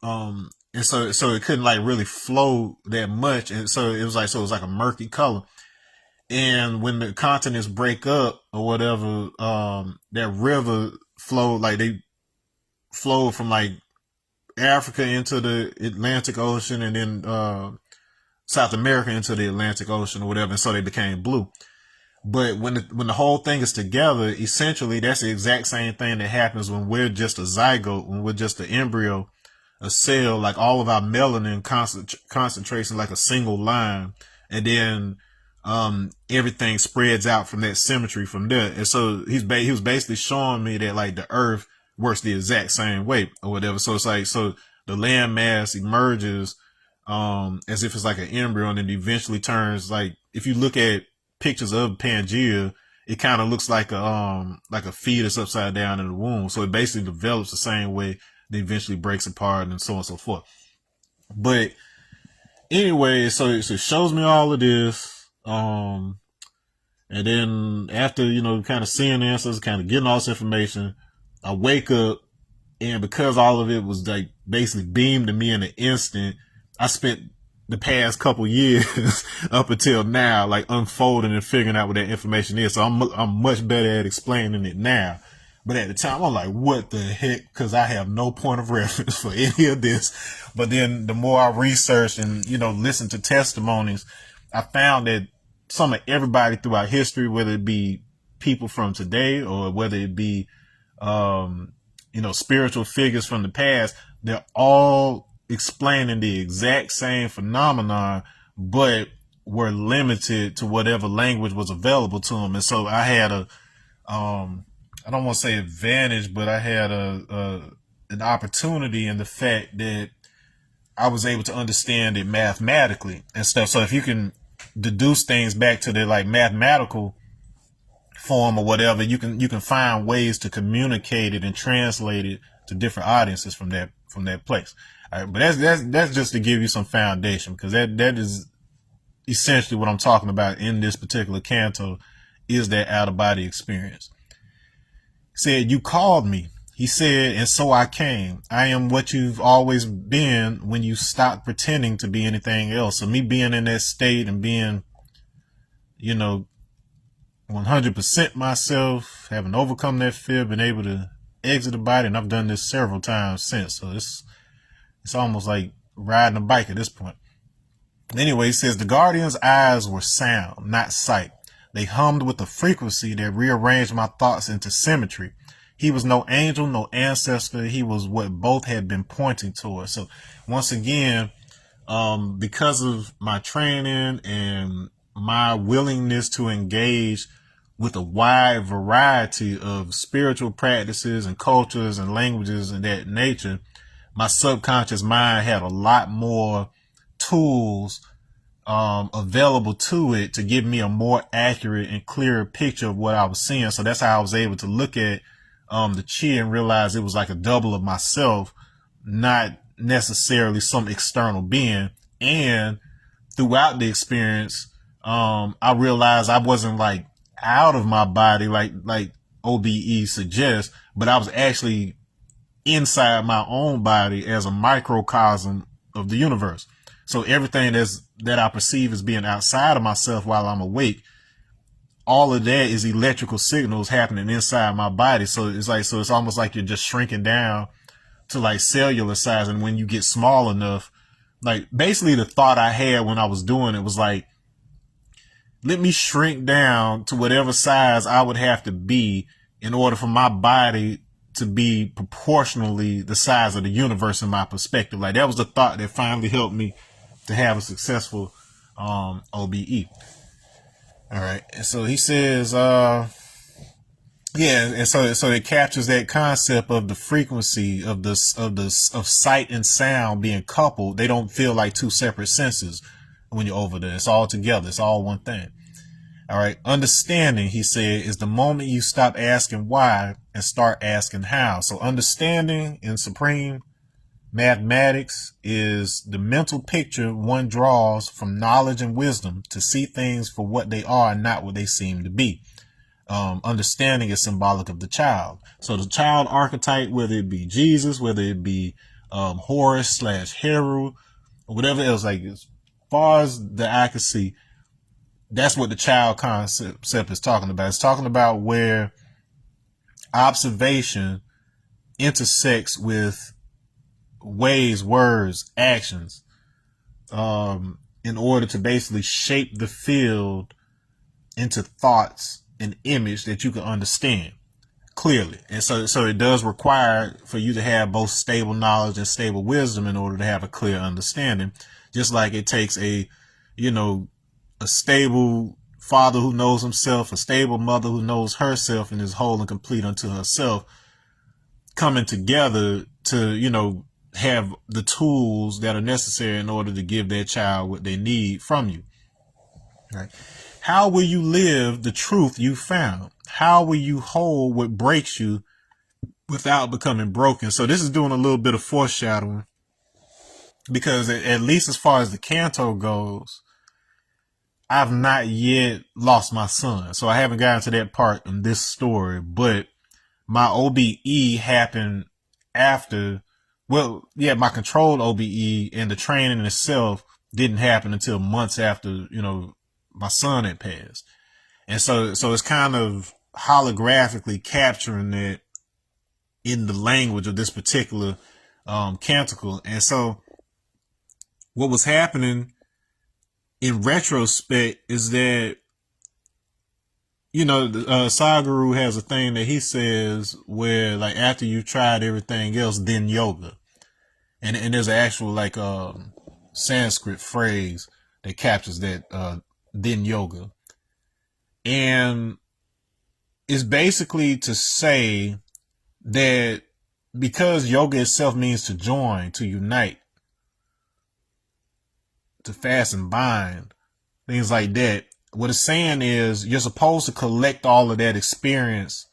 so it couldn't like really flow that much, and so it was like a murky color. And when the continents break up or whatever, that river flowed, like they flowed from like Africa into the Atlantic Ocean, and then South America into the Atlantic Ocean or whatever, and so they became blue. But when the whole thing is together, essentially that's the exact same thing that happens when we're just a zygote, when we're just an embryo, a cell. Like all of our melanin concentrates in like a single line, and then everything spreads out from that symmetry from there. And so he was basically showing me that like the Earth works the exact same way or whatever. So it's like, so the land mass emerges as if it's like an embryo, and then eventually turns, like if you look at pictures of Pangea, it kind of looks like a fetus upside down in the womb. So it basically develops the same way, then eventually breaks apart and so on and so forth. But anyway, so it shows me all of this. And then after, kind of seeing the answers, kind of getting all this information, I wake up, and because all of it was like basically beamed to me in an instant, I spent the past couple years up until now, like unfolding and figuring out what that information is. So I'm much better at explaining it now. But at the time, I'm like, what the heck? Because I have no point of reference for any of this. But then the more I researched and, listened to testimonies, I found that some of everybody throughout history, whether it be people from today or whether it be, spiritual figures from the past, they're all explaining the exact same phenomenon, but were limited to whatever language was available to them. And so I had I don't want to say advantage, but I had an opportunity in the fact that I was able to understand it mathematically and stuff. So if you can deduce things back to the like mathematical form or whatever, you can find ways to communicate it and translate it to different audiences from that place. All right, but that's just to give you some foundation, because that is essentially what I'm talking about in this particular canto, is that out of body experience. He said, "You called me." He said, "and so I came. I am what you've always been when you stop pretending to be anything else." So me being in that state and being, 100% myself, having overcome that fear, been able to exit the body, and I've done this several times since. So it's almost like riding a bike at this point. Anyway, he says, "The Guardian's eyes were sound, not sight. They hummed with a frequency that rearranged my thoughts into symmetry. He was no angel, no ancestor. He was what both had been pointing towards." So once again, because of my training and my willingness to engage with a wide variety of spiritual practices and cultures and languages and that nature, my subconscious mind had a lot more tools available to it to give me a more accurate and clearer picture of what I was seeing. So that's how I was able to look at the chi and realize it was like a double of myself, not necessarily some external being. And throughout the experience, I realized I wasn't like out of my body like OBE suggests, but I was actually inside my own body as a microcosm of the universe. So everything that I perceive as being outside of myself while I'm awake, all of that is electrical signals happening inside my body. So it's almost like you're just shrinking down to like cellular size. And when you get small enough, like basically the thought I had when I was doing it was like, let me shrink down to whatever size I would have to be in order for my body to be proportionally the size of the universe in my perspective. Like that was the thought that finally helped me to have a successful OBE. All right. And so he says, and so it captures that concept of the frequency of sight and sound being coupled. They don't feel like two separate senses when you're over there. It's all together. It's all one thing. All right. Understanding, he said, is the moment you stop asking why and start asking how. So understanding in supreme mathematics is the mental picture one draws from knowledge and wisdom to see things for what they are and not what they seem to be. Understanding is symbolic of the child. So the child archetype, whether it be Jesus, whether it be Horus/Heru, or whatever else, like as far as the eye can see, that's what the child concept is talking about. It's talking about where observation intersects with ways, words, actions, in order to basically shape the field into thoughts and image that you can understand clearly. And so it does require for you to have both stable knowledge and stable wisdom in order to have a clear understanding. Just like it takes a stable father who knows himself, a stable mother who knows herself and is whole and complete unto herself, coming together to, have the tools that are necessary in order to give their child what they need from you. Right? How will you live the truth you found? How will you hold what breaks you without becoming broken? So this is doing a little bit of foreshadowing, because at least as far as the canto goes, I've not yet lost my son. So I haven't gotten to that part in this story, but my OBE happened after, my controlled OBE and the training itself didn't happen until months after, my son had passed. And so it's kind of holographically capturing that in the language of this particular canticle. And so what was happening in retrospect is that, Sadhguru has a thing that he says where, like, after you've tried everything else, then yoga. And there's an actual, like, Sanskrit phrase that captures that, then yoga. And it's basically to say that because yoga itself means to join, to unite, to fast and bind, things like that, what it's saying is you're supposed to collect all of that experience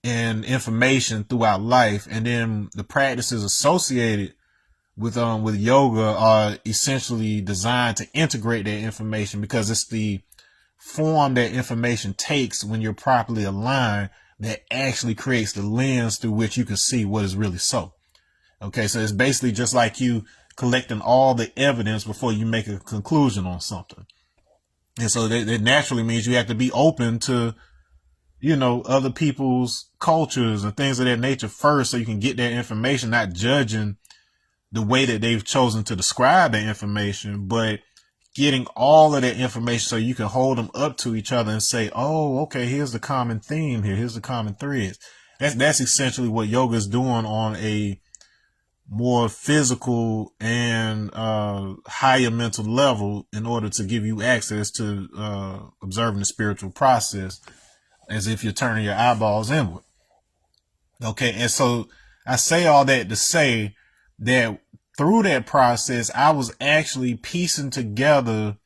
and information throughout life, and then the practices associated with yoga are essentially designed to integrate that information, because it's the form that information takes when you're properly aligned that actually creates the lens through which you can see what is really so. Okay, so it's basically just like you collecting all the evidence before you make a conclusion on something. And so that naturally means you have to be open to, other people's cultures and things of that nature first, so you can get that information, not judging the way that they've chosen to describe that information, but getting all of that information so you can hold them up to each other and say, oh, okay, here's the common theme here. Here's the common threads. That's essentially what yoga is doing on a more physical and higher mental level, in order to give you access to observing the spiritual process as if you're turning your eyeballs inward. Okay, and so I say all that to say that through that process, I was actually piecing together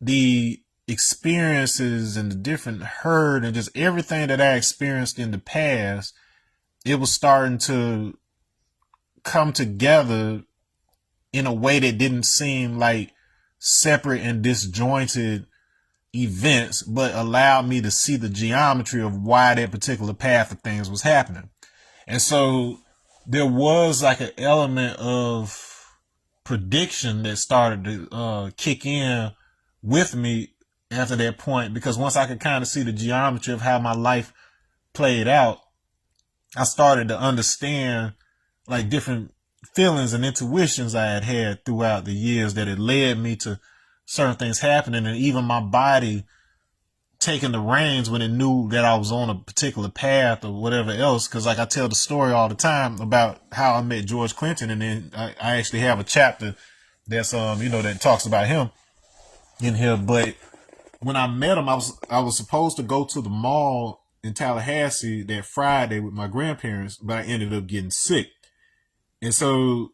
the experiences and the different hurt and just everything that I experienced in the past. It was starting to come together in a way that didn't seem like separate and disjointed events, but allowed me to see the geometry of why that particular path of things was happening. And so there was like an element of prediction that started to kick in with me after that point, because once I could kind of see the geometry of how my life played out, I started to understand like different feelings and intuitions I had had throughout the years that had led me to certain things happening, and even my body taking the reins when it knew that I was on a particular path or whatever else. Because like I tell the story all the time about how I met George Clinton, and then I actually have a chapter that's that talks about him in here. But when I met him, I was supposed to go to the mall in Tallahassee that Friday with my grandparents, but I ended up getting sick. And so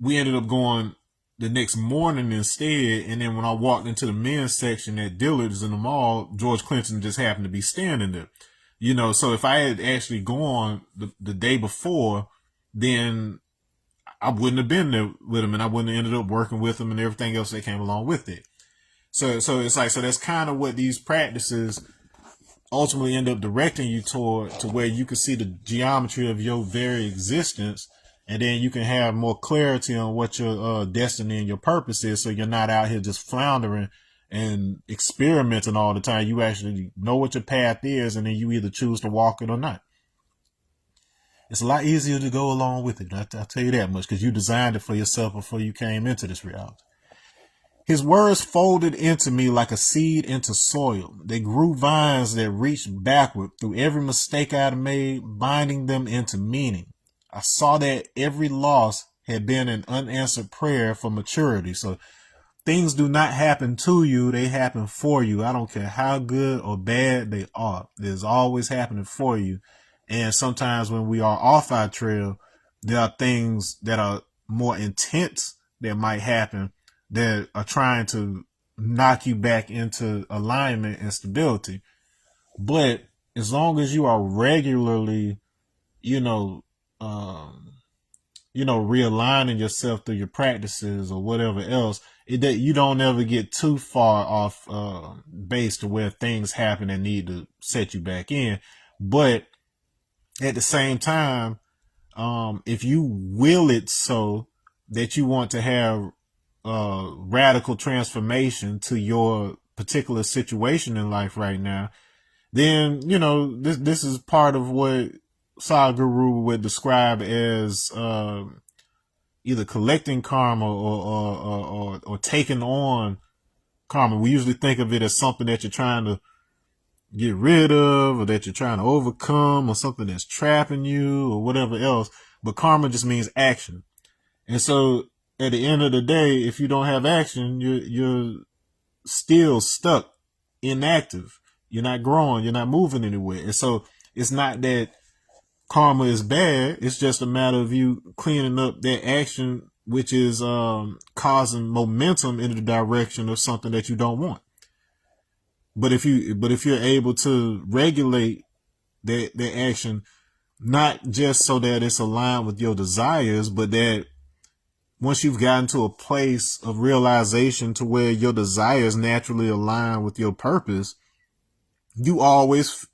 we ended up going the next morning instead. And then when I walked into the men's section at Dillard's in the mall, George Clinton just happened to be standing there. So if I had actually gone the day before, then I wouldn't have been there with him, and I wouldn't have ended up working with him and everything else that came along with it. So it's like, so that's kind of what these practices ultimately end up directing you toward, to where you can see the geometry of your very existence. And then you can have more clarity on what your destiny and your purpose is, so you're not out here just floundering and experimenting all the time. You actually know what your path is, and then you either choose to walk it or not. It's a lot easier to go along with it. I'll tell you that much, because you designed it for yourself before you came into this reality. His words folded into me like a seed into soil. They grew vines that reached backward through every mistake I'd made, binding them into meaning. I saw that every loss had been an unanswered prayer for maturity. So things do not happen to you, they happen for you. I don't care how good or bad they are. There's always happening for you. And sometimes when we are off our trail, there are things that are more intense that might happen that are trying to knock you back into alignment and stability. But as long as you are regularly, realigning yourself through your practices or whatever else, you don't ever get too far off base to where things happen and need to set you back in. But at the same time, if you will it so that you want to have radical transformation to your particular situation in life right now, then this is part of what Sadhguru would describe as either collecting karma or taking on karma. We usually think of it as something that you're trying to get rid of, or that you're trying to overcome, or something that's trapping you, or whatever else. But karma just means action. And so at the end of the day, if you don't have action, you're still stuck, inactive. You're not growing. You're not moving anywhere. And so it's not that karma is bad. It's just a matter of you cleaning up that action, which is causing momentum in the direction of something that you don't want. But if you're able to regulate that action, not just so that it's aligned with your desires, but that once you've gotten to a place of realization to where your desires naturally align with your purpose, you always,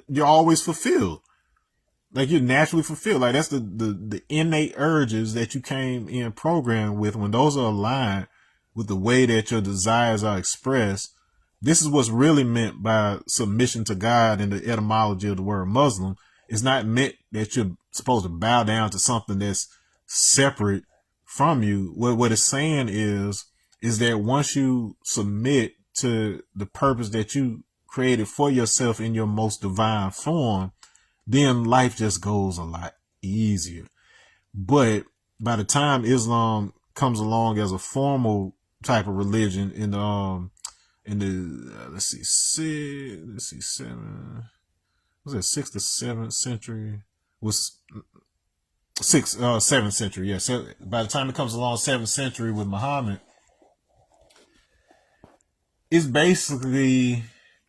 you're always fulfilled. Like you're naturally fulfilled. Like that's the innate urges that you came in programmed with. When those are aligned with the way that your desires are expressed, this is what's really meant by submission to God in the etymology of the word Muslim. It's not meant that you're supposed to bow down to something that's separate from you. What it's saying is that once you submit to the purpose that you created for yourself in your most divine form, then life just goes a lot easier. But by the time Islam comes along as a formal type of religion in the let's see, seven, was it 6th to 7th century? Was 7th century? Yeah. So by the time it comes along 7th century with Muhammad, it's basically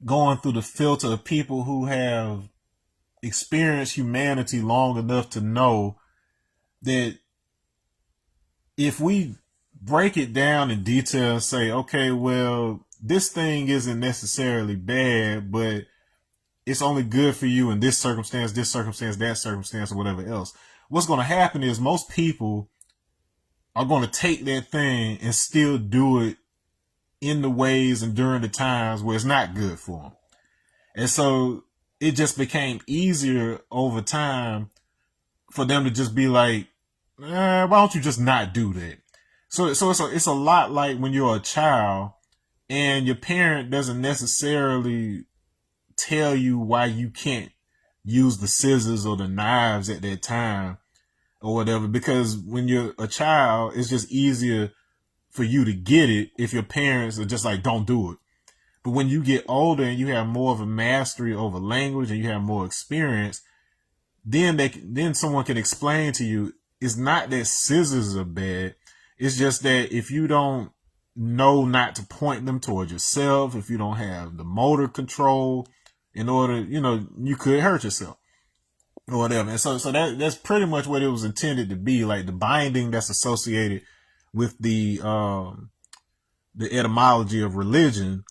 going through the filter of people who have experienced humanity long enough to know that if we break it down in detail and say, okay, well, this thing isn't necessarily bad, but it's only good for you in this circumstance, that circumstance, or whatever else. What's going to happen is most people are going to take that thing and still do it in the ways and during the times where it's not good for them. And so it just became easier over time for them to just be like, why don't you just not do that? So it's a lot like when you're a child and your parent doesn't necessarily tell you why you can't use the scissors or the knives at that time or whatever, because when you're a child, it's just easier for you to get it if your parents are just like, don't do it. But when you get older and you have more of a mastery over language and you have more experience, then someone can explain to you, it's not that scissors are bad. It's just that if you don't know not to point them towards yourself, if you don't have the motor control in order, you could hurt yourself or whatever. And so that's pretty much what it was intended to be, like the binding that's associated with the etymology of religion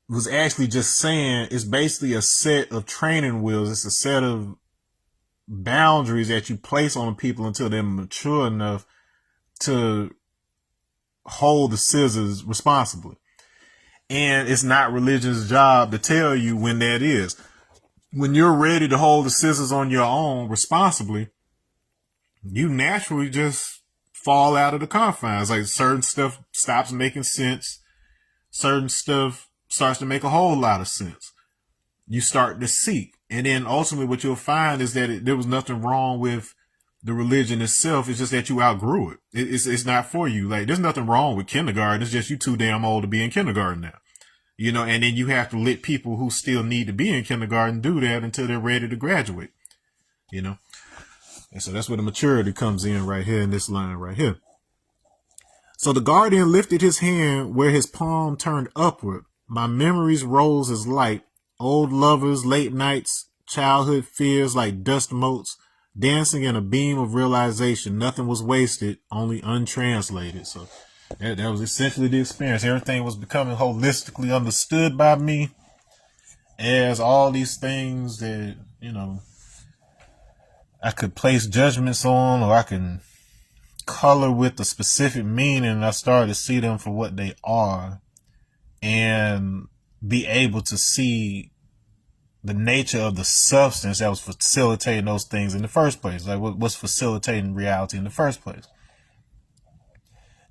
was actually just saying it's basically a set of training wheels. It's a set of boundaries that you place on people until they're mature enough to hold the scissors responsibly. And it's not religion's job to tell you when that is. When you're ready to hold the scissors on your own responsibly, you naturally just fall out of the confines. Like certain stuff stops making sense. Certain stuff starts to make a whole lot of sense. You start to seek. And then ultimately what you'll find is that there was nothing wrong with the religion itself. It's just that you outgrew it. It's not for you. Like there's nothing wrong with kindergarten. It's just you too damn old to be in kindergarten now. And then you have to let people who still need to be in kindergarten do that until they're ready to graduate. And so that's where the maturity comes in right here in this line right here. So the guardian lifted his hand where his palm turned upward. My memories rose as light. Old lovers, late nights, childhood fears like dust motes, dancing in a beam of realization. Nothing was wasted, only untranslated. So that was essentially the experience. Everything was becoming holistically understood by me as all these things that, I could place judgments on, or I can color with a specific meaning, and I started to see them for what they are and be able to see the nature of the substance that was facilitating those things in the first place. Like what's facilitating reality in the first place.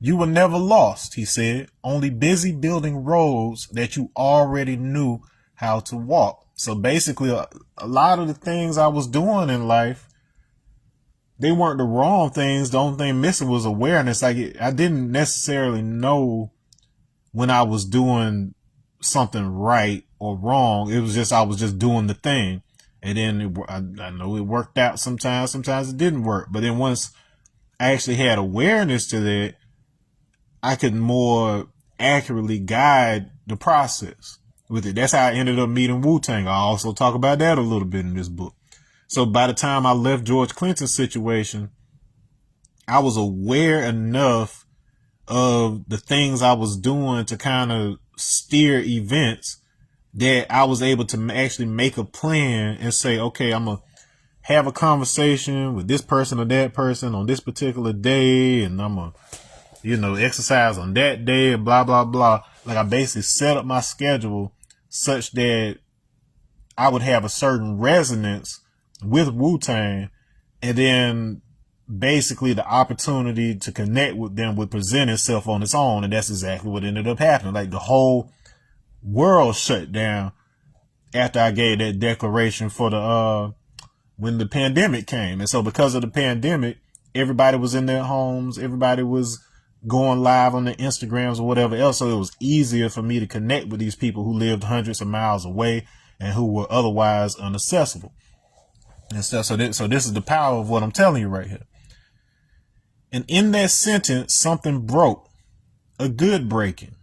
You were never lost, he said, only busy building roads that you already knew how to walk. So basically, a lot of the things I was doing in life, they weren't the wrong things. The only thing missing was awareness. Like I didn't necessarily know when I was doing something right or wrong. It was just, I was just doing the thing. And then I know it worked out sometimes it didn't work. But then once I actually had awareness to that, I could more accurately guide the process with it. That's how I ended up meeting Wu-Tang. I also talk about that a little bit in this book. So by the time I left George Clinton's situation, I was aware enough of the things I was doing to kind of steer events that I was able to actually make a plan and say, okay, I'm going to have a conversation with this person or that person on this particular day, and I'm going to, exercise on that day, and blah, blah, blah. Like, I basically set up my schedule such that I would have a certain resonance with Wu-Tang, and then basically the opportunity to connect with them would present itself on its own. And that's exactly what ended up happening. Like, the whole world shut down after I gave that declaration for when the pandemic came. And so because of the pandemic, everybody was in their homes, everybody was going live on their Instagrams or whatever else. So it was easier for me to connect with these people who lived hundreds of miles away and who were otherwise inaccessible. And so this is the power of what I'm telling you right here. And in that sentence, something broke, a good breaking,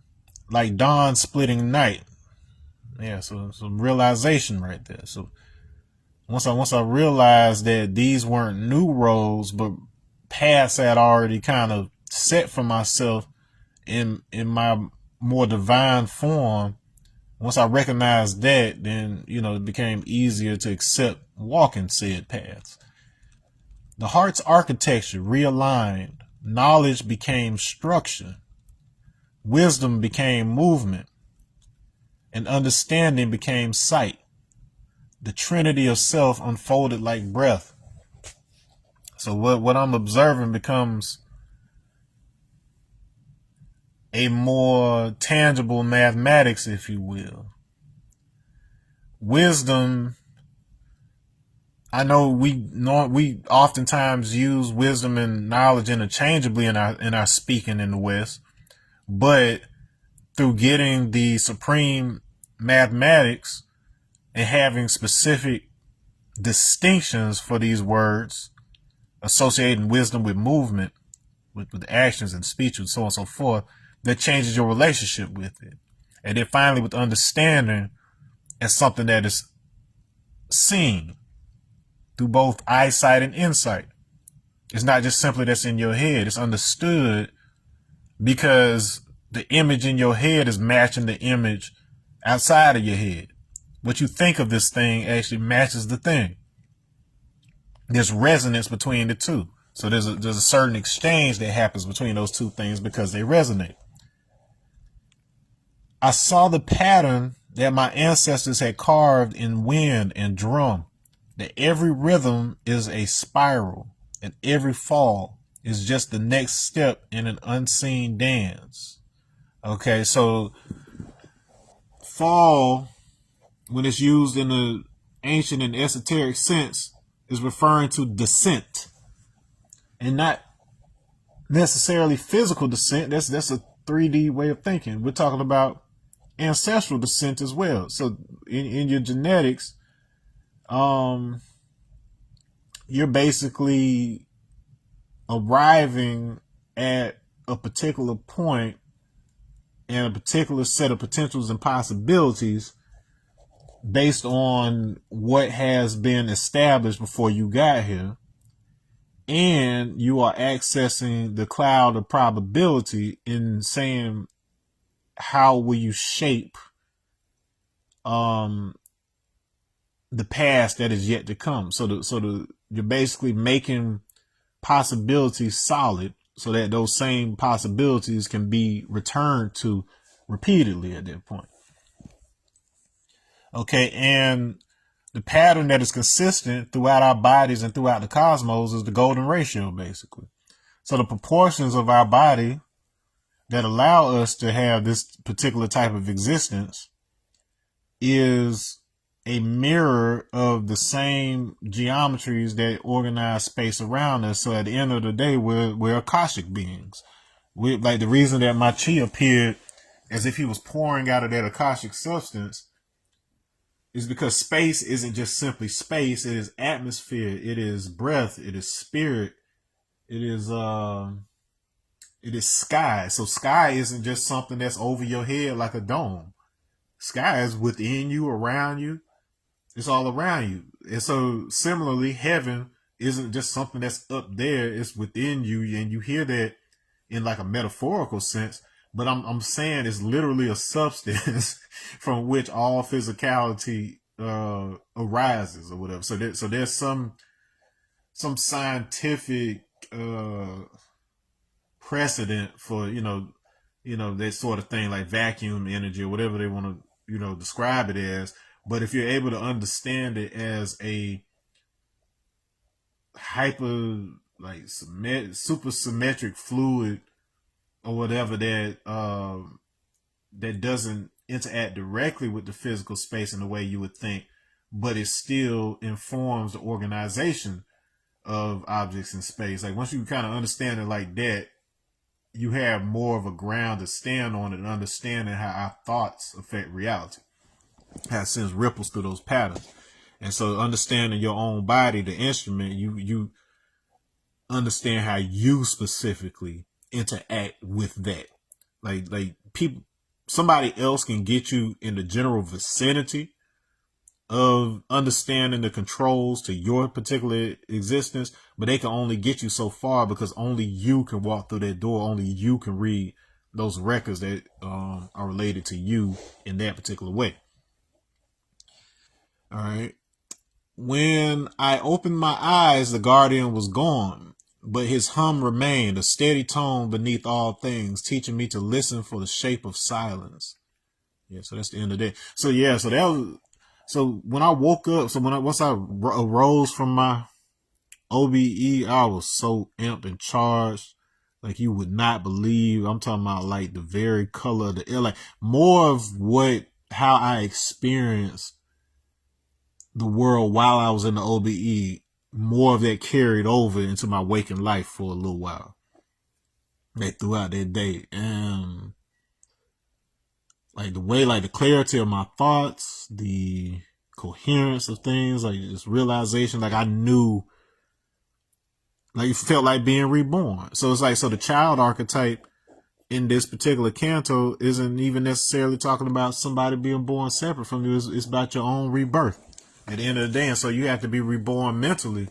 like dawn splitting night. Yeah, so some realization right there. So once I realized that these weren't new roads, but paths I had already kind of set for myself in my more divine form, once I recognized that, then, it became easier to accept walking said paths. The heart's architecture realigned. Knowledge became structure. Wisdom became movement. And understanding became sight. The trinity of self unfolded like breath. So what I'm observing becomes a more tangible mathematics, if you will. Wisdom, I know we oftentimes use wisdom and knowledge interchangeably in our speaking in the West, but through getting the supreme mathematics and having specific distinctions for these words, associating wisdom with movement, with actions and speech and so on and so forth, that changes your relationship with it. And then finally with understanding as something that is seen through both eyesight and insight. It's not just simply that's in your head. It's understood because the image in your head is matching the image outside of your head. What you think of this thing actually matches the thing. There's resonance between the two. So there's a certain exchange that happens between those two things because they resonate. I saw the pattern that my ancestors had carved in wind and drum, that every rhythm is a spiral and every fall is just the next step in an unseen dance. Okay, so fall, when it's used in the ancient and esoteric sense, is referring to descent, and not necessarily physical descent. That's a 3D way of thinking. We're talking about ancestral descent as well. So in your genetics, you're basically arriving at a particular point and a particular set of potentials and possibilities based on what has been established before you got here. And you are accessing the cloud of probability in saying, how will you shape the past that is yet to come? So you're basically making possibilities solid so that those same possibilities can be returned to repeatedly at that point. Okay, and the pattern that is consistent throughout our bodies and throughout the cosmos is the golden ratio, basically. So the proportions of our body that allow us to have this particular type of existence is a mirror of the same geometries that organize space around us. So at the end of the day, we're Akashic beings. Like the reason that my chi appeared as if he was pouring out of that Akashic substance is because space isn't just simply space. It is atmosphere. It is breath. It is spirit. It is sky. So sky isn't just something that's over your head like a dome. Sky is within you, around you. It's all around you. And so similarly, heaven isn't just something that's up there, it's within you, and you hear that in like a metaphorical sense. But I'm saying it's literally a substance from which all physicality arises or whatever. So there's some scientific precedent for that sort of thing, like vacuum energy or whatever they want to describe it as. But if you're able to understand it as a hyper like super symmetric fluid or whatever that doesn't interact directly with the physical space in the way you would think, but it still informs the organization of objects in space. Like once you kind of understand it like that, you have more of a ground to stand on and understanding how our thoughts affect reality, how it sends ripples through those patterns. And so understanding your own body, the instrument, you understand how you specifically interact with that. Like people, somebody else can get you in the general vicinity of understanding the controls to your particular existence, but they can only get you so far because only you can walk through that door. Only you can read those records that are related to you in that particular way. All right. When I opened my eyes, the Guardian was gone, but his hum remained, a steady tone beneath all things, teaching me to listen for the shape of silence. Yeah, so that's the end of the day. So yeah, so when I woke up, once I arose from my OBE, I was so amped and charged, like you would not believe. I'm talking about like the very color of the air, like more of how I experienced the world while I was in the OBE, more of that carried over into my waking life for a little while. Like throughout that day. And like the way, like the clarity of my thoughts, the coherence of things, like this realization, like I knew, like it felt like being reborn. So it's like, so the child archetype in this particular canto isn't even necessarily talking about somebody being born separate from you. It's about your own rebirth at the end of the day. And so you have to be reborn mentally,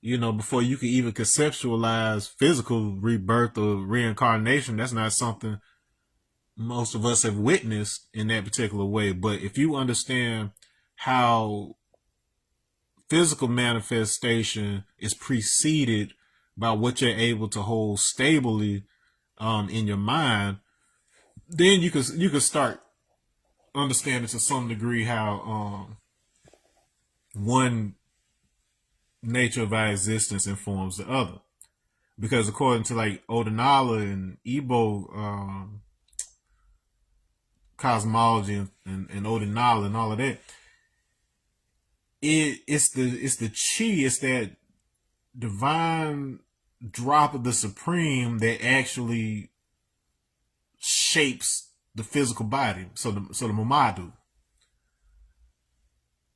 before you can even conceptualize physical rebirth or reincarnation. That's not something most of us have witnessed in that particular way. But if you understand how physical manifestation is preceded by what you're able to hold stably in your mind, then you can start understanding to some degree how one nature of our existence informs the other. Because according to like Odinala and Igbo cosmology and Odinala and all of that, it's the chi, it's that divine drop of the supreme that actually shapes the physical body. So the Mamadu.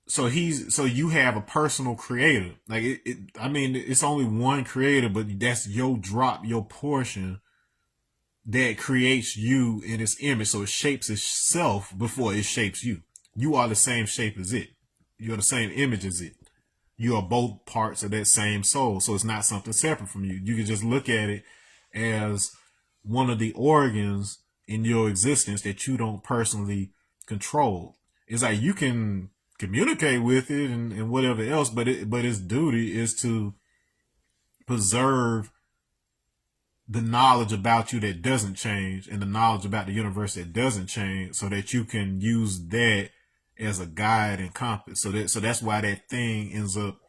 So you have a personal creator. Like it's only one creator, but that's your drop, your portion that creates you in its image. So it shapes itself before it shapes you. You are the same shape as it. You're the same image as it. You are both parts of that same soul. So it's not something separate from you. You can just look at it as one of the organs in your existence that you don't personally control. It's like you can communicate with it and whatever else, but its duty is to preserve the knowledge about you that doesn't change and the knowledge about the universe that doesn't change, so that you can use that as a guide and compass. So that's why that thing ends up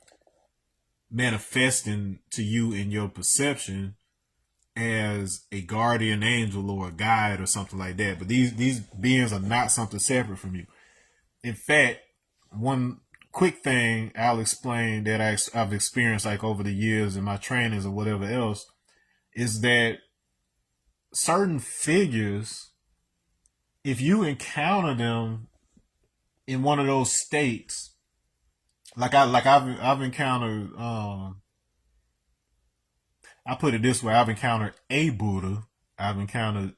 manifesting to you in your perception as a guardian angel or a guide or something like that. But these beings are not something separate from you. In fact, one quick thing I'll explain that I've experienced like over the years in my trainings or whatever else is that certain figures, if you encounter them in one of those states, I've encountered, I put it this way, I've encountered a Buddha, I've encountered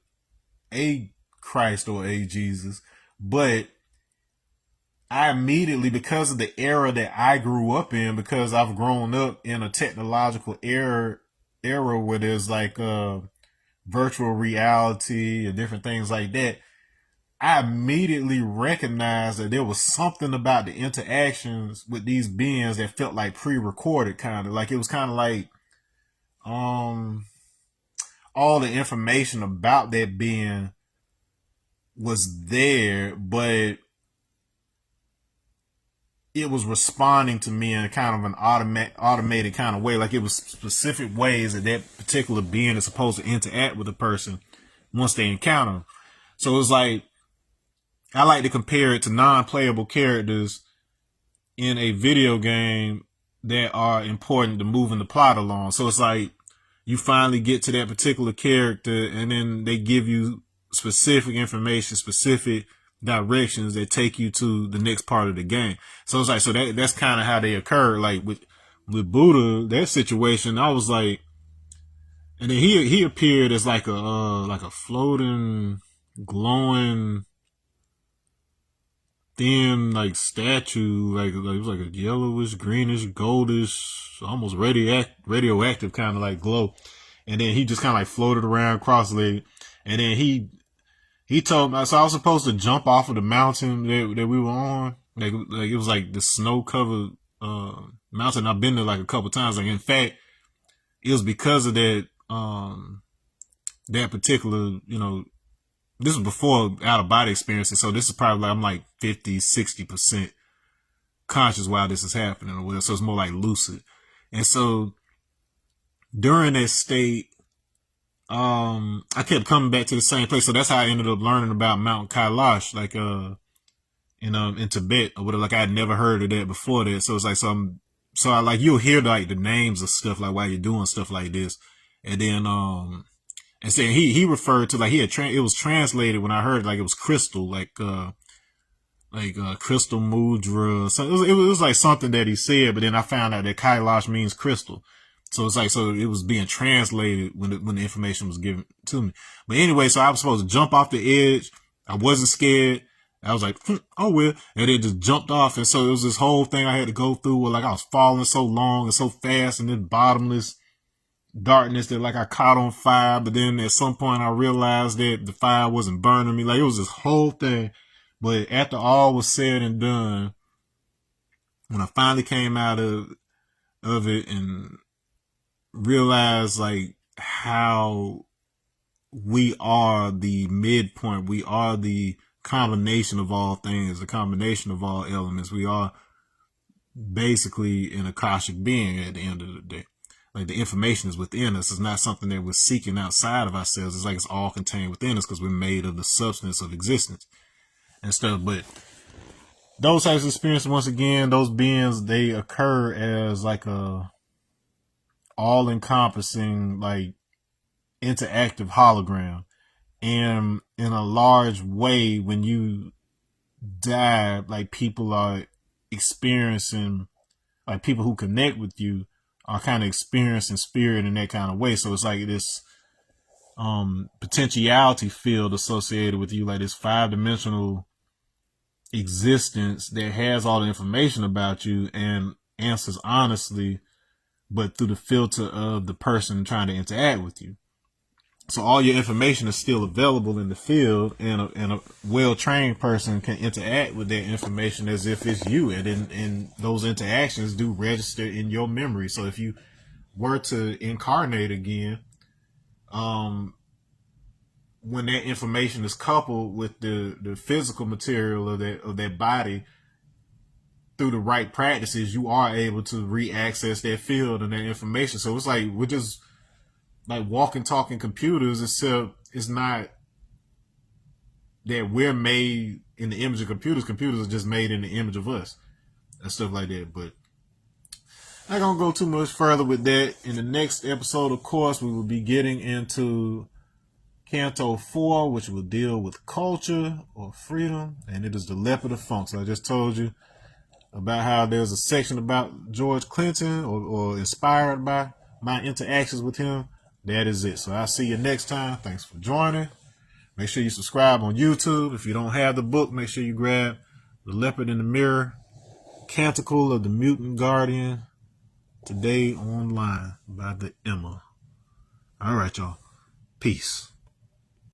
a Christ or a Jesus, but I immediately, because of the era that I grew up in, because I've grown up in a technological era where there's like virtual reality and different things like that, I immediately recognized that there was something about the interactions with these beings that felt like pre-recorded, kind of like it was kind of like um all the information about that being was there, but it was responding to me in kind of an automated kind of way. Like it was specific ways that that particular being is supposed to interact with a person once they encounter them. So it's like, I like to compare it to non-playable characters in a video game that are important to moving the plot along. So it's like you finally get to that particular character and then they give you specific information, specific directions that take you to the next part of the game. So it's like, so that's kind of how they occur. Like with Buddha, that situation, I was like, and then he appeared as like a floating, glowing, thin like statue, like it was like a yellowish, greenish, goldish, almost radioactive kind of like glow. And then he just kind of like floated around cross-legged. And then he told me, so I was supposed to jump off of the mountain that we were on. Like it was like the snow covered mountain. I've been there like a couple times. Like in fact, it was because of that that particular, this was before out of body experiences. So this is probably like I'm like 50-60% conscious while this is happening or whatever. So it's more like lucid. And so during that state, I kept coming back to the same place. So that's how I ended up learning about Mount Kailash, like in Tibet or whatever. Like I had never heard of that before that. So it's like so I like you'll hear like the names of stuff like while you're doing stuff like this. And then and saying he referred to like it was translated when I heard like it was crystal, like crystal mudra. So it was like something that he said, but then I found out that Kailash means crystal. So it's like, so it was being translated when the information was given to me. But anyway, so I was supposed to jump off the edge. I wasn't scared. I was like, oh well, and it just jumped off. And so it was this whole thing I had to go through where like I was falling so long and so fast and then bottomless darkness that like I caught on fire. But then at some point I realized that the fire wasn't burning me. Like it was this whole thing. But after all was said and done, when I finally came out of it and realized like how we are the midpoint, we are the combination of all things, the combination of all elements. We are basically an Akashic being at the end of the day. Like the information is within us. It's not something that we're seeking outside of ourselves. It's like it's all contained within us because we're made of the substance of existence and stuff. But those types of experiences, once again, those beings, they occur as like a all-encompassing, like interactive hologram. And in a large way, when you die, like people are experiencing, like people who connect with you are kind of experiencing spirit in that kind of way. So it's like this potentiality field associated with you, like this 5-dimensional existence that has all the information about you and answers honestly, but through the filter of the person trying to interact with you. So all your information is still available in the field, and a well-trained person can interact with that information as if it's you. And those interactions do register in your memory. So if you were to incarnate again, when that information is coupled with the physical material of that body, through the right practices, you are able to re-access that field and that information. So it's like we're just like walking, talking computers, except it's not that we're made in the image of computers. Computers are just made in the image of us and stuff like that. But I'm not going to go too much further with that. In the next episode, of course, we will be getting into Canto IV, which will deal with culture or freedom, and it is the Leopard of Funk. So I just told you about how there's a section about George Clinton or inspired by my interactions with him. That is it. So I'll see you next time. Thanks for joining. Make sure you subscribe on YouTube. If you don't have the book, make sure you grab The Leopard in the Mirror, Canticle of the Mutant Guardian, today online by the Emma. All right, y'all. Peace.